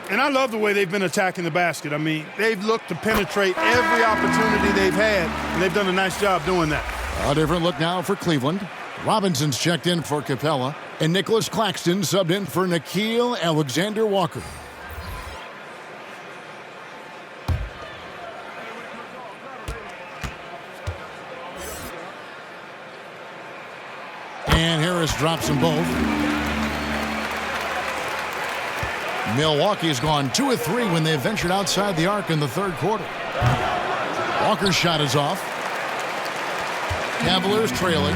And I love the way they've been attacking the basket. I mean, they've looked to penetrate every opportunity they've had, and they've done a nice job doing that. A different look now for Cleveland. Robinson's checked in for Capella, and Nicholas Claxton subbed in for Nickeil Alexander-Walker. And Harris drops them both. Milwaukee's gone 2 of 3 when they ventured outside the arc in the third quarter. Walker's shot is off. Cavaliers trailing.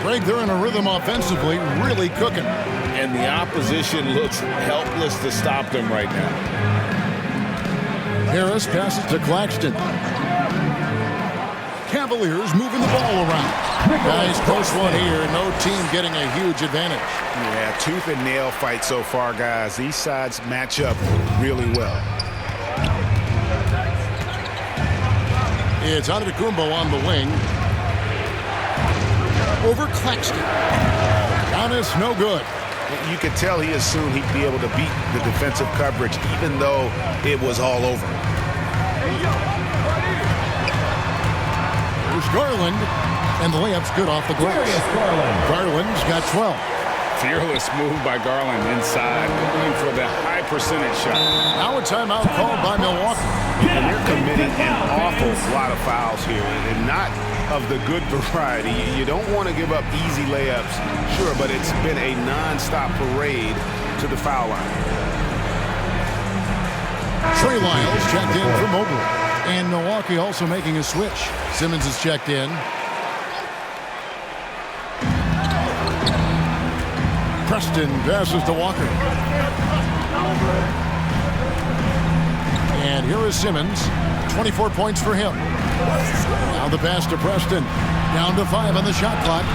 Greg, they're in a rhythm offensively, really cooking. And the opposition looks helpless to stop them right now. Harris passes to Claxton. Cavaliers moving the ball around. Nice close one here. No team getting a huge advantage. Yeah, tooth and nail fight so far, guys. These sides match up really well. It's Antetokounmpo on the wing. Over Claxton. Giannis, no good. You could tell he assumed he'd be able to beat the defensive coverage, even though it was all over. Here's Garland, and the layup's good off the glass. Garland's got 12. Fearless move by Garland inside, looking for the high percentage shot. Now a timeout called by Milwaukee. And they're committing an awful lot of fouls here, and not of the good variety. You don't want to give up easy layups, sure, but it's been a non-stop parade to the foul line. Trey Lyles checked in for Mobley. And Milwaukee also making a switch. Simmons is checked in. Preston passes to Walker. And here is Simmons. 24 points for him. Now the pass to Preston. Down to 5 on the shot clock.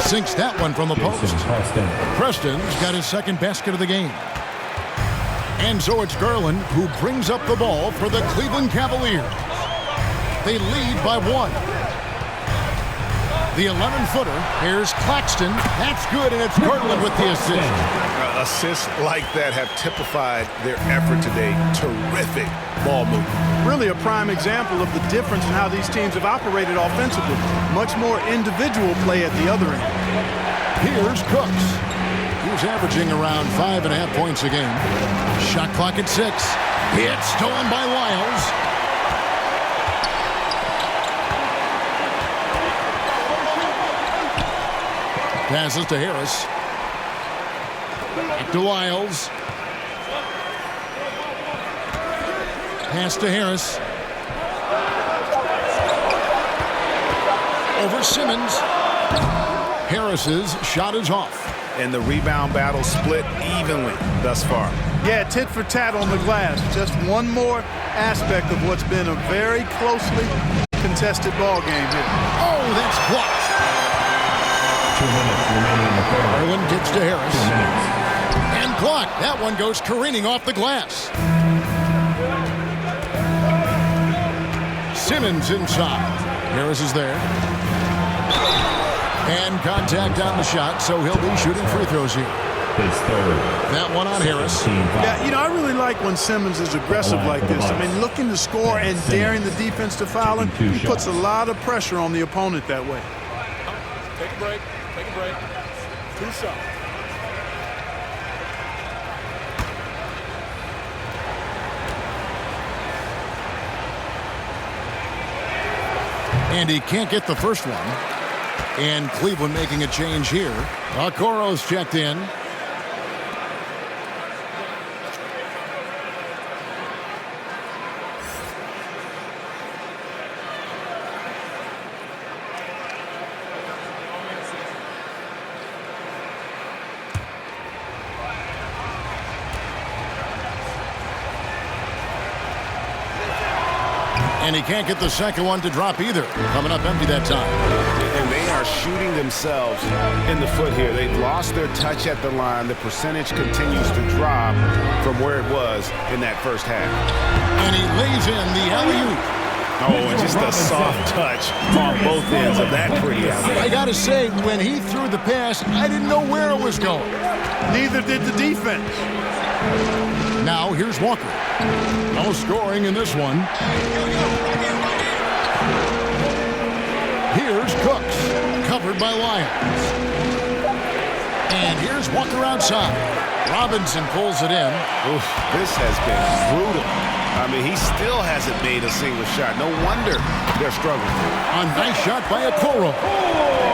Sinks that one from the post. Preston's got his second basket of the game. And so it's Garland who brings up the ball for the Cleveland Cavaliers. They lead by 1. The 11-footer. Here's Claxton. That's good, and it's Garland with the assist. Assists like that have typified their effort today. Terrific ball movement. Really a prime example of the difference in how these teams have operated offensively. Much more individual play at the other end. Here's Cooks. He's averaging around 5.5 points a game. Shot clock at 6. It's stolen by Lyles. Passes to Harris. Back to Lyles. Pass to Harris. Over Simmons. Harris's shot is off. And the rebound battle split evenly thus far. Yeah, tit for tat on the glass. Just one more aspect of what's been a very closely contested ball game here. Oh, that's blocked. 2 minutes remaining in the quarter. Garland gets to Harris. 2 minutes. And blocked. That one goes careening off the glass. Simmons inside. Harris is there. And contact on the shot, so he'll be shooting free throws here. His third. That one on Harris. Yeah, you know, I really like when Simmons is aggressive like this. I mean, looking to score and daring the defense to foul him, he puts a lot of pressure on the opponent that way. Take a break. Take a break. 2 shots. And he can't get the first one. And Cleveland making a change here. Okoro's checked in. And he can't get the second one to drop either. Coming up empty that time. And they are shooting themselves in the foot here. They've lost their touch at the line. The percentage continues to drop from where it was in that first half. And he lays in the alley-oop. Oh, and just a soft touch on both ends of that pretty alley. I got to say, when he threw the pass, I didn't know where it was going. Neither did the defense. Now here's Walker. No scoring in this one. Here's Cooks, covered by Lyons. And here's Walker outside. Robinson pulls it in. Oof, this has been brutal. I mean, he still hasn't made a single shot. No wonder they're struggling. A nice shot by Okoro.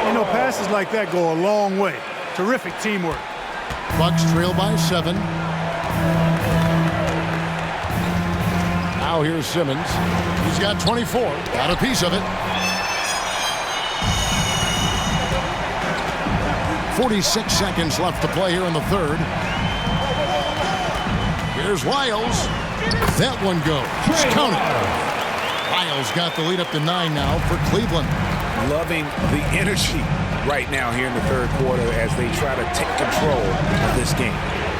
You know, passes like that go a long way. Terrific teamwork. Bucks trail by 7. Now here's Simmons. He's got 24. Got a piece of it. 46 seconds left to play here in the third. Here's Lyles. That one goes. Count it. Lyles got the lead up to 9 now for Cleveland. Loving the energy right now here in the third quarter as they try to take control of this game.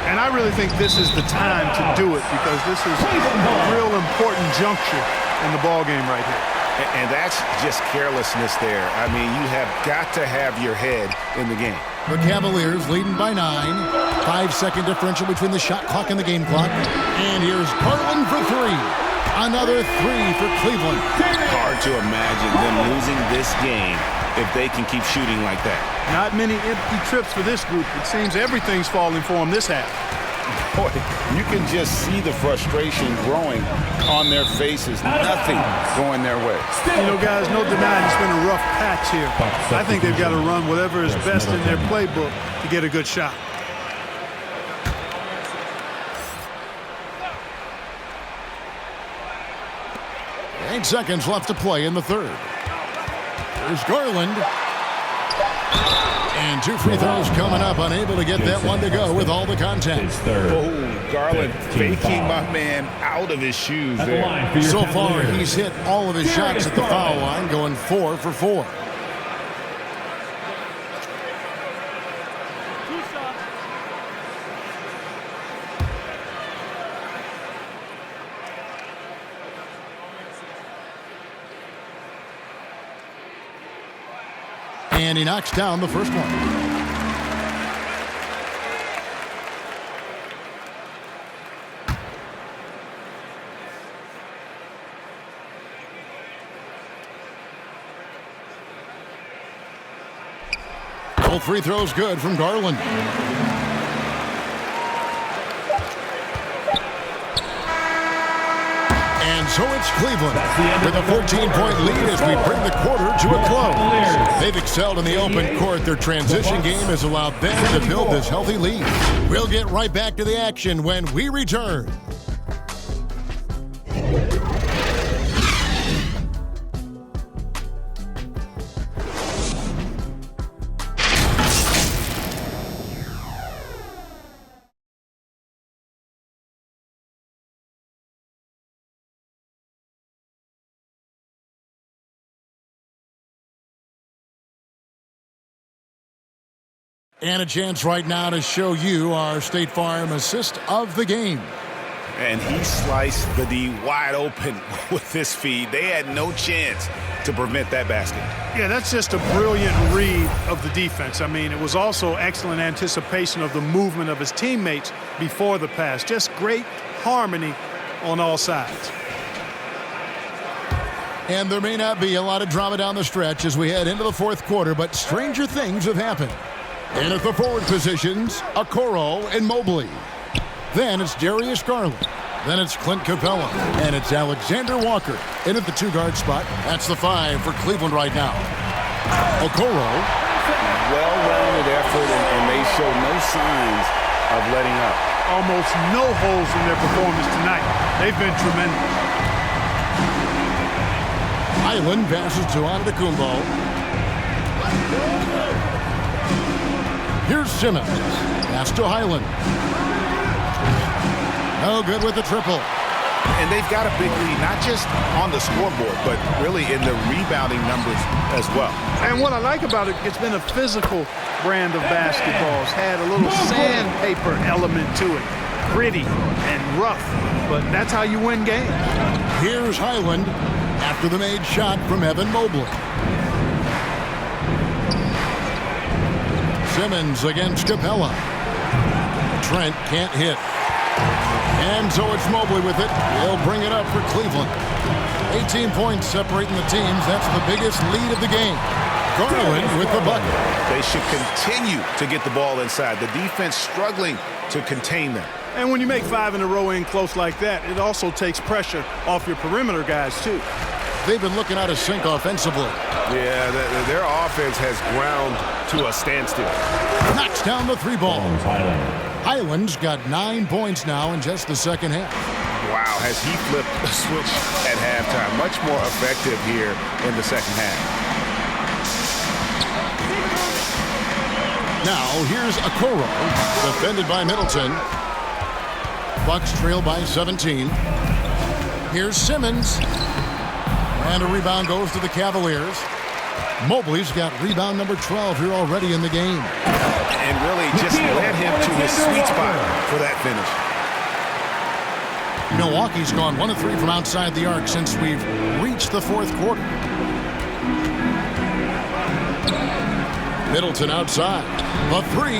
And I really think this is the time to do it because this is a real important juncture in the ball game right here. And that's just carelessness there. I mean, you have got to have your head in the game. The Cavaliers leading by 9. 5-second differential between the shot clock and the game clock. And here's Garland for 3. Another 3 for Cleveland. Hard to imagine them losing this game if they can keep shooting like that. Not many empty trips for this group. It seems everything's falling for them this half. Boy, you can just see the frustration growing on their faces. Nothing going their way. You know, guys, no denying it's been a rough patch here. I think they've got to run whatever is best in their playbook to get a good shot. Eight seconds left to play in the third. Here's Garland. And 2 free throws coming up. Unable to get that one to go with all the contact. Oh, Garland faking my man out of his shoes there. So far, he's hit all of his shots at the foul line, going 4 for 4. And he knocks down the first one. All free throws good from Garland. And so it's Cleveland with a 14-point lead as we bring the quarter to a close. They've excelled in the open court. Their transition game has allowed them to build this healthy lead. We'll get right back to the action when we return. And a chance right now to show you our State Farm assist of the game. And he sliced the D wide open with this feed. They had no chance to prevent that basket. Yeah, that's just a brilliant read of the defense. I mean, it was also excellent anticipation of the movement of his teammates before the pass. Just great harmony on all sides. And there may not be a lot of drama down the stretch as we head into the fourth quarter, but stranger things have happened. And at the forward positions, Okoro and Mobley. Then it's Darius Garland. Then it's Clint Capella. And it's Alexander Walker. And at the 2-guard spot, that's the 5 for Cleveland right now. Okoro. Well-rounded effort, and they show no signs of letting up. Almost no holes in their performance tonight. They've been tremendous. Highland passes to Antetokounmpo. Here's Simmons. Pass to Highland. No good with the triple. And they've got a big lead, not just on the scoreboard, but really in the rebounding numbers as well. And what I like about it, it's been a physical brand of basketball. It's had a little sandpaper element to it. gritty and rough, but that's how you win games. Here's Highland after the made shot from Evan Mobley. Simmons against Capella. Trent can't hit. And so it's Mobley with it. He'll bring it up for Cleveland. 18 points separating the teams. That's the biggest lead of the game. Garland with the bucket. They should continue to get the ball inside. The defense struggling to contain them. And when you make 5 in a row in close like that, it also takes pressure off your perimeter guys, too. They've been looking out of sync offensively. Yeah, their offense has ground to a standstill. Knocks down the 3 ball. Highland's got 9 points now in just the second half. Wow, has he flipped the switch at halftime? Much more effective here in the second half. Now here's Okoro, defended by Middleton. Bucks trail by 17. Here's Simmons. And a rebound goes to the Cavaliers. Mobley's got rebound number 12 here already in the game. And really just led him to his sweet spot for that finish. Milwaukee's gone 1 of 3 from outside the arc since we've reached the 4th quarter. Middleton outside. The 3.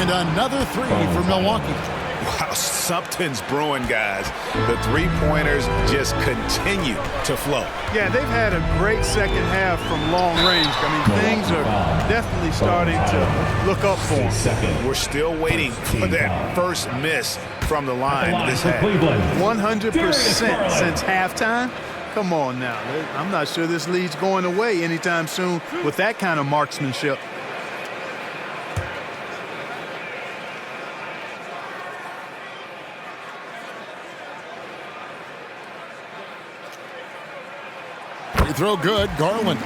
And another 3 for Milwaukee. Wow, something's brewing, guys. The 3-pointers just continue to flow. Yeah, they've had a great second half from long range. I mean, things are definitely starting to look up for them. We're still waiting for that first miss from the line this half. 100% since halftime? Come on now. I'm not sure this lead's going away anytime soon with that kind of marksmanship. Free throw good, Garland.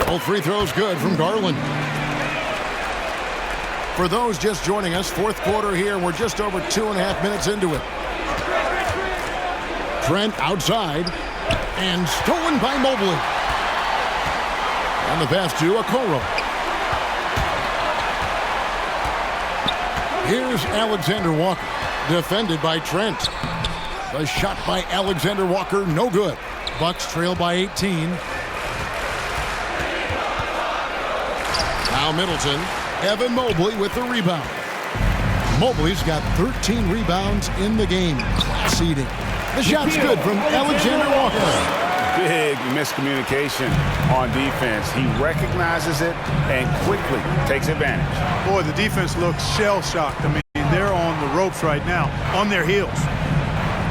All free throws good from Garland. For those just joining us, 4th quarter here. We're just over 2.5 minutes into it. Trent outside and stolen by Mobley. And the pass to Okoro. Here's Alexander Walker, defended by Trent. The shot by Alexander Walker, no good. Bucks trail by 18. Now Middleton. Evan Mobley with the rebound. Mobley's got 13 rebounds in the game. Class eating. The shot's good from Alexander Walker. Big miscommunication on defense. He recognizes it and quickly takes advantage. Boy, the defense looks shell-shocked. I mean, they're on the ropes right now, on their heels.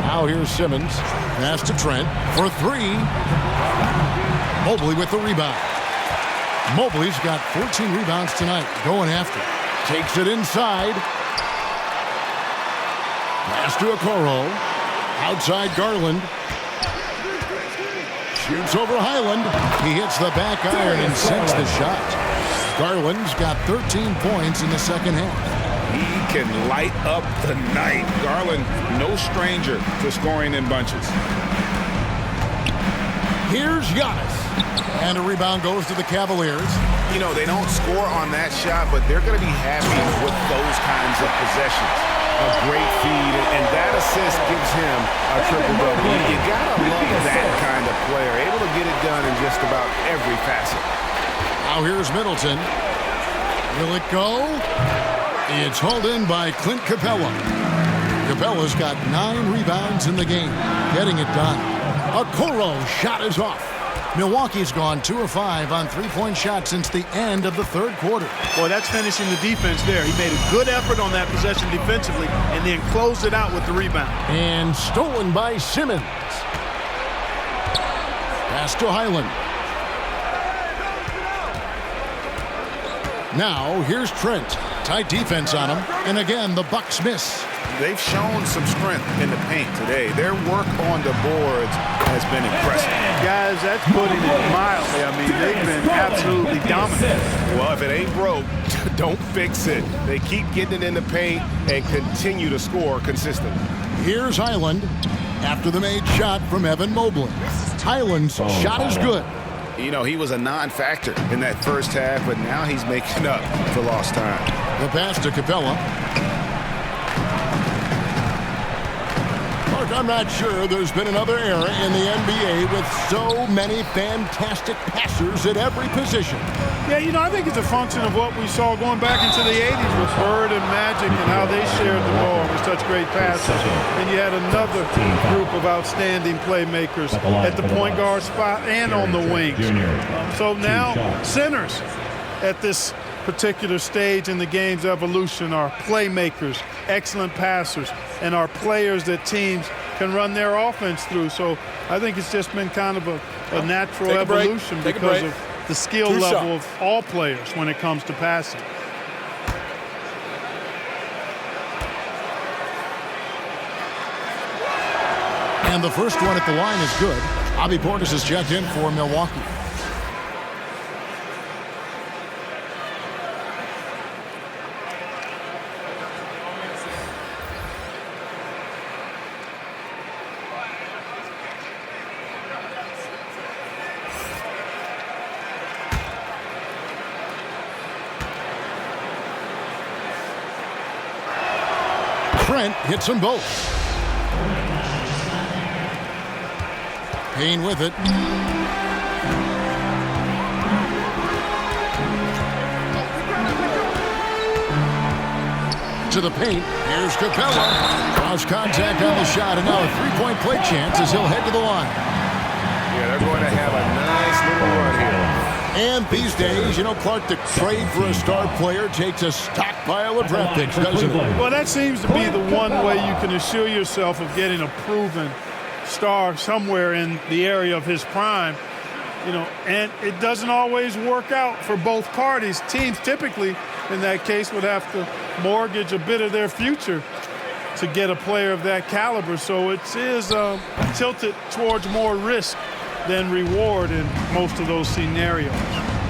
Now here's Simmons. Pass to Trent for 3. Mobley with the rebound. Mobley's got 14 rebounds tonight. Going after. Takes it inside. Pass to Okoro. Outside Garland. Shoots over Highland. He hits the back iron and sinks the shot. Garland's got 13 points in the second half. He can light up the night. Garland, no stranger to scoring in bunches. Here's Giannis. And a rebound goes to the Cavaliers. You know, they don't score on that shot, but they're going to be happy with those kinds of possessions. A great feed, and that assist gives him a triple-double. You got to love that kind of player, able to get it done in just about every facet. Now here's Middleton. Will it go? It's hauled in by Clint Capella. Capella's got 9 rebounds in the game, getting it done. Okoro shot is off. Milwaukee's gone 2 of 5 on 3-point shots since the end of the 3rd quarter. Boy, that's finishing the defense there. He made a good effort on that possession defensively and then closed it out with the rebound. And stolen by Simmons. Pass to Highland. Now here's Trent. Tight defense on him. And again, the Bucks miss. They've shown some strength in the paint today. Their work on the boards has been impressive. Guys, that's putting it mildly. I mean, they've been absolutely dominant dominant. Well, if it ain't broke, don't fix it. They keep getting it in the paint and continue to score consistently. Here's Highland after the made shot from Evan Mobley. Highland's shot is good. You know, he was a non-factor in that first half, but now he's making up for lost time. The pass to Capella. Mark, I'm not sure there's been another era in the NBA with so many fantastic passers at every position. Yeah, you know, I think it's a function of what we saw going back into the 80s with Bird and Magic and how they shared the ball with such great passes. And you had another group of outstanding playmakers at the point guard spot and on the wings. So now centers at this particular stage in the game's evolution are playmakers, excellent passers, and are players that teams can run their offense through. So I think it's just been kind of a natural evolution because of the skill level of all players when it comes to passing. And the first one at the line is good. Bobby Portis is checked in for Milwaukee. Trent hits them both. Payne with it. To the paint. Here's Capella. Cross contact on the shot, and now a three-point play chance as he'll head to the line. Yeah, they're going to have a nice little run here. And these days, you know, Clark, the trade for a star player takes a stockpile of draft picks, doesn't it? Well, that seems to be the one way you can assure yourself of getting a proven star somewhere in the area of his prime. You know, and it doesn't always work out for both parties. Teams typically, in that case, would have to mortgage a bit of their future to get a player of that caliber. So it is tilted towards more risk than reward in most of those scenarios.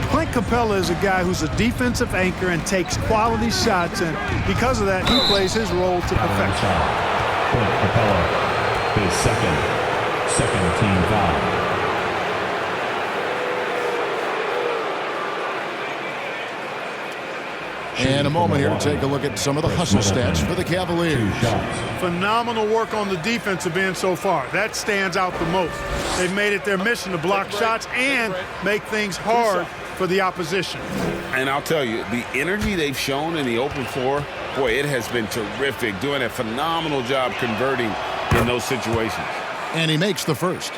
Clint Capella is a guy who's a defensive anchor and takes quality shots, and because of that, he plays his role to perfection. Clint Capella, his second team foul. And a moment here to take a look at some of the hustle stats for the Cavaliers. Phenomenal work on the defensive end so far. That stands out the most. They've made it their mission to block shots and make things hard for the opposition. And I'll tell you, the energy they've shown in the open floor, boy, it has been terrific, doing a phenomenal job converting in those situations. And he makes the first.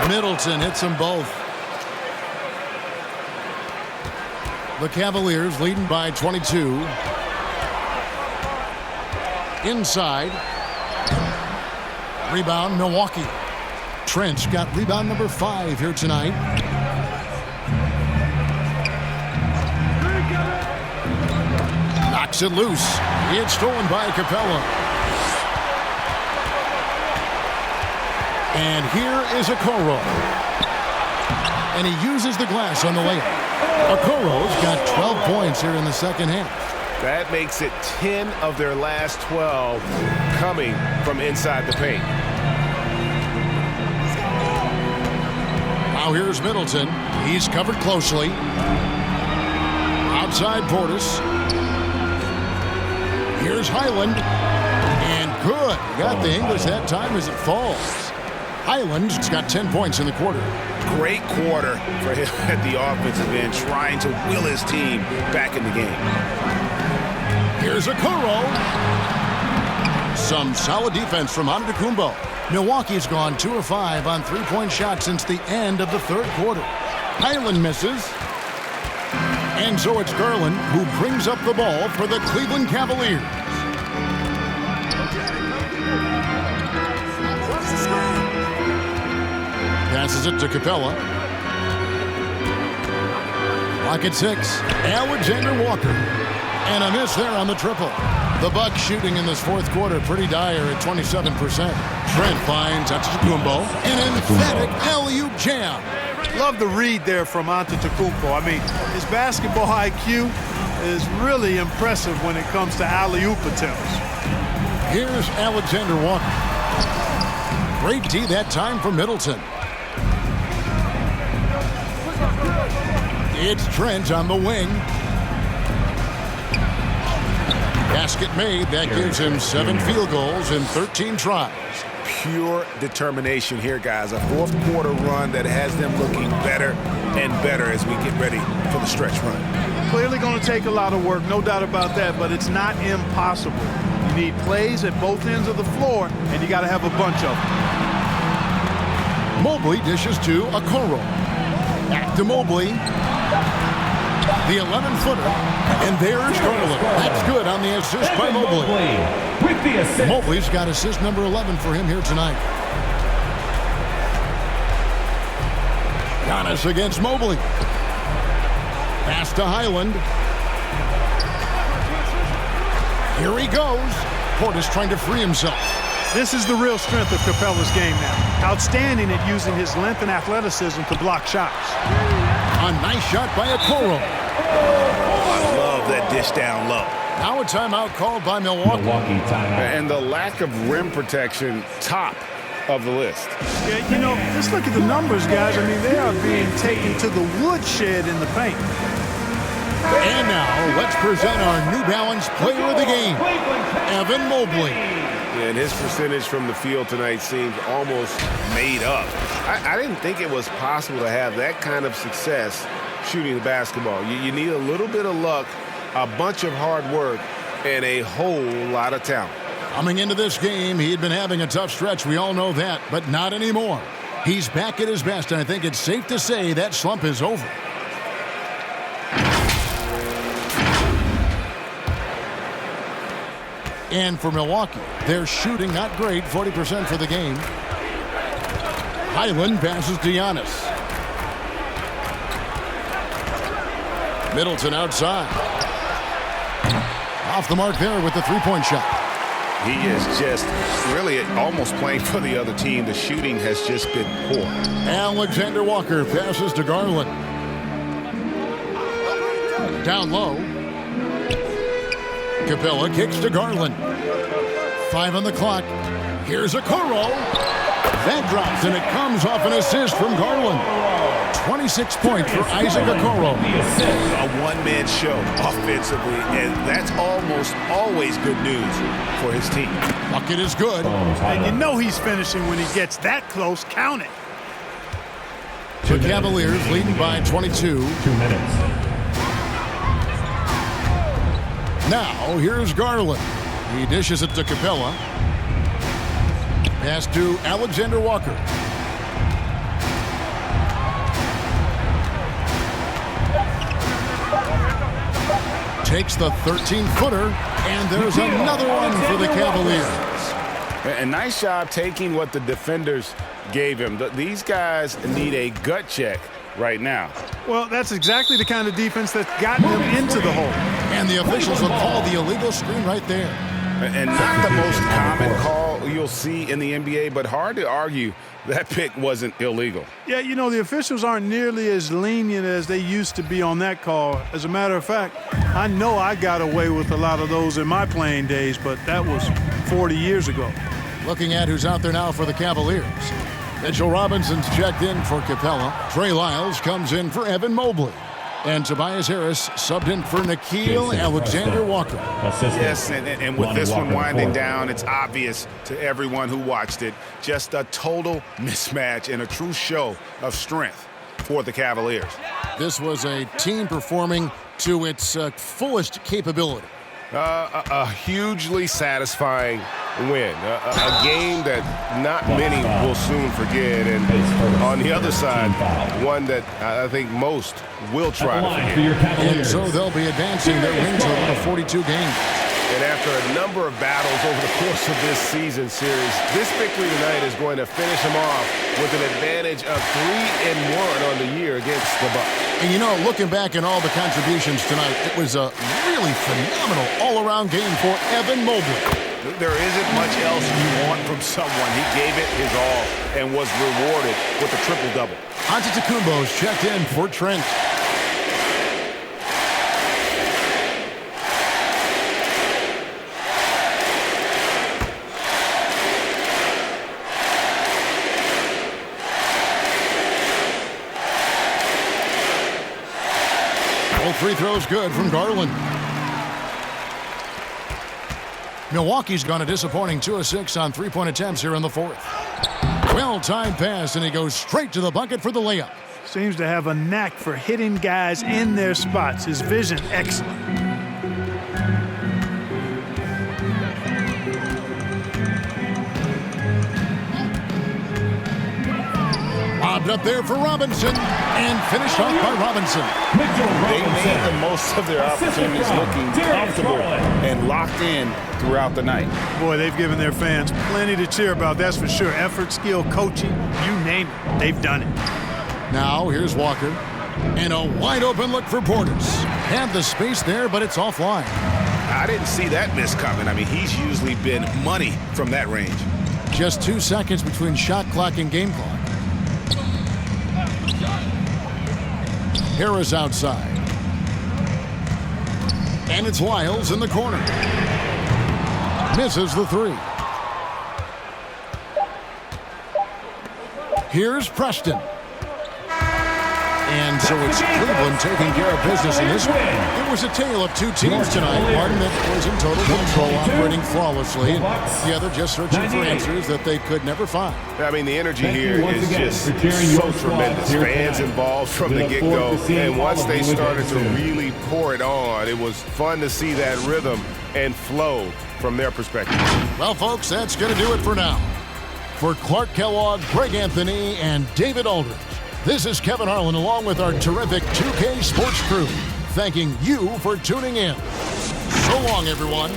Middleton hits them both. The Cavaliers leading by 22. Inside. Rebound, Milwaukee. Trent's got rebound number 5 here tonight. Knocks it loose. It's stolen by Capella. And here is Okoro. And he uses the glass on the layup. Okoro's got 12 points here in the second half. That makes it 10 of their last 12 coming from inside the paint. Now here's Middleton. He's covered closely. Outside Portis. Here's Highland. And good. Got the English that time as it falls. Highland's got 10 points in the quarter. Great quarter for him at the offensive end, trying to will his team back in the game. Here's Okoro. Some solid defense from Antetokounmpo. Milwaukee's gone 2 of 5 on three-point shots since the end of the third quarter. Highland misses. And so it's Garland who brings up the ball for the Cleveland Cavaliers. Passes it to Capella. Pocket 6, Alexander Walker. And a miss there on the triple. The Bucks shooting in this fourth quarter pretty dire at 27%. Trent finds Antetokounmpo. An emphatic alley-oop jam. Love the read there from Antetokounmpo. I mean, his basketball IQ is really impressive when it comes to alley-oop attempts. Here's Alexander Walker. Great D that time for Middleton. It's Trent on the wing. Basket made. That gives him 7 field goals in 13 tries. Pure determination here, guys. A fourth quarter run that has them looking better and better as we get ready for the stretch run. Clearly going to take a lot of work, no doubt about that, but it's not impossible. You need plays at both ends of the floor, and you got to have a bunch of them. Mobley dishes to Okoro. Back to Mobley. The 11-footer. And there's Garland. That's good on the assist by Mobley. With the assist. Mobley's got assist number 11 for him here tonight. Giannis against Mobley. Pass to Highland. Here he goes. Portis trying to free himself. This is the real strength of Capella's game now. Outstanding at using his length and athleticism to block shots. A nice shot by Okoro. I love that dish down low. Now a timeout called by Milwaukee. And the lack of rim protection, top of the list. Yeah, you know, just look at the numbers, guys. I mean, they are being taken to the woodshed in the paint. And now let's present our New Balance player of the game, Evan Mobley. And his percentage from the field tonight seems almost made up. I didn't think it was possible to have that kind of success shooting the basketball. You need a little bit of luck, a bunch of hard work, and a whole lot of talent. Coming into this game, he had been having a tough stretch. We all know that, but not anymore. He's back at his best, and I think it's safe to say that slump is over. And for Milwaukee, they're shooting not great, 40% for the game. Highland passes to Giannis. Middleton outside. Off the mark there with the three-point shot. He is just really almost playing for the other team. The shooting has just been poor. Alexander Walker passes to Garland. Down low. Capella kicks to Garland. 5 on the clock. Here's Okoro. That drops, and it comes off an assist from Garland. 26 points for Isaac Okoro. A one-man show offensively, and that's almost always good news for his team. Bucket is good. And you know he's finishing when he gets that close. Count it. The Cavaliers leading by 22. 2 minutes. Now, here's Garland. He dishes it to Capella. Pass to Alexander Walker. Takes the 13-footer, and there's another one for the Cavaliers. A nice job taking what the defenders gave him. These guys need a gut check right now. Well, that's exactly the kind of defense that's gotten them into the hole. And the officials will call the illegal screen right there. And not the most common call you'll see in the NBA, but hard to argue that pick wasn't illegal. Yeah, you know, the officials aren't nearly as lenient as they used to be on that call. As a matter of fact, I know I got away with a lot of those in my playing days, but that was 40 years ago. Looking at who's out there now for the Cavaliers. Mitchell Robinson's checked in for Capella. Trey Lyles comes in for Evan Mobley. And Tobias Harris subbed in for Nickeil Alexander-Walker. Yes, and with this one winding down, it's obvious to everyone who watched it. Just a total mismatch and a true show of strength for the Cavaliers. This was a team performing to its fullest capability. A hugely satisfying win. A game that not many will soon forget. And on the other side, one that I think most will try to forget. And so they'll be advancing their win total to 42 games. And after a number of battles over the course of this season series, this victory tonight is going to finish them off with an advantage of 3-1 on the year against the Bucks. And you know, looking back at all the contributions tonight, it was a really phenomenal all-around game for Evan Mobley. There isn't much else you want from someone. He gave it his all and was rewarded with a triple-double. Antetokounmpo's checked in for Trent. All free throws good from Garland. Milwaukee's gone a disappointing 2 of 6 on three-point attempts here in the fourth. Well-timed pass, and he goes straight to the bucket for the layup. Seems to have a knack for hitting guys in their spots. His vision, excellent. Lobbed up there for Robinson, and finished off by Robinson. They made the most of their opportunities looking comfortable and locked in throughout the night. Boy, they've given their fans plenty to cheer about, that's for sure. Effort, skill, coaching, you name it, they've done it. Now here's Walker, and a wide open look for Portis. Had the space there, but it's offline. I didn't see that miss coming. I mean, he's usually been money from that range. Just 2 seconds between shot clock and game clock. Harris outside. And it's Lyles in the corner. Misses the three. Here's Preston. And so it's Cleveland taking care of business in this one. It was a tale of two teams tonight. One that was in total control, operating flawlessly, and the other just searching for answers that they could never find. I mean, the energy here is just so tremendous. Fans involved from the get-go, and once they started to really pour it on, it was fun to see that rhythm and flow from their perspective. Well, folks, that's going to do it for now. For Clark Kellogg, Greg Anthony, and David Aldridge, this is Kevin Harlan along with our terrific 2K Sports crew, thanking you for tuning in. So long, everyone.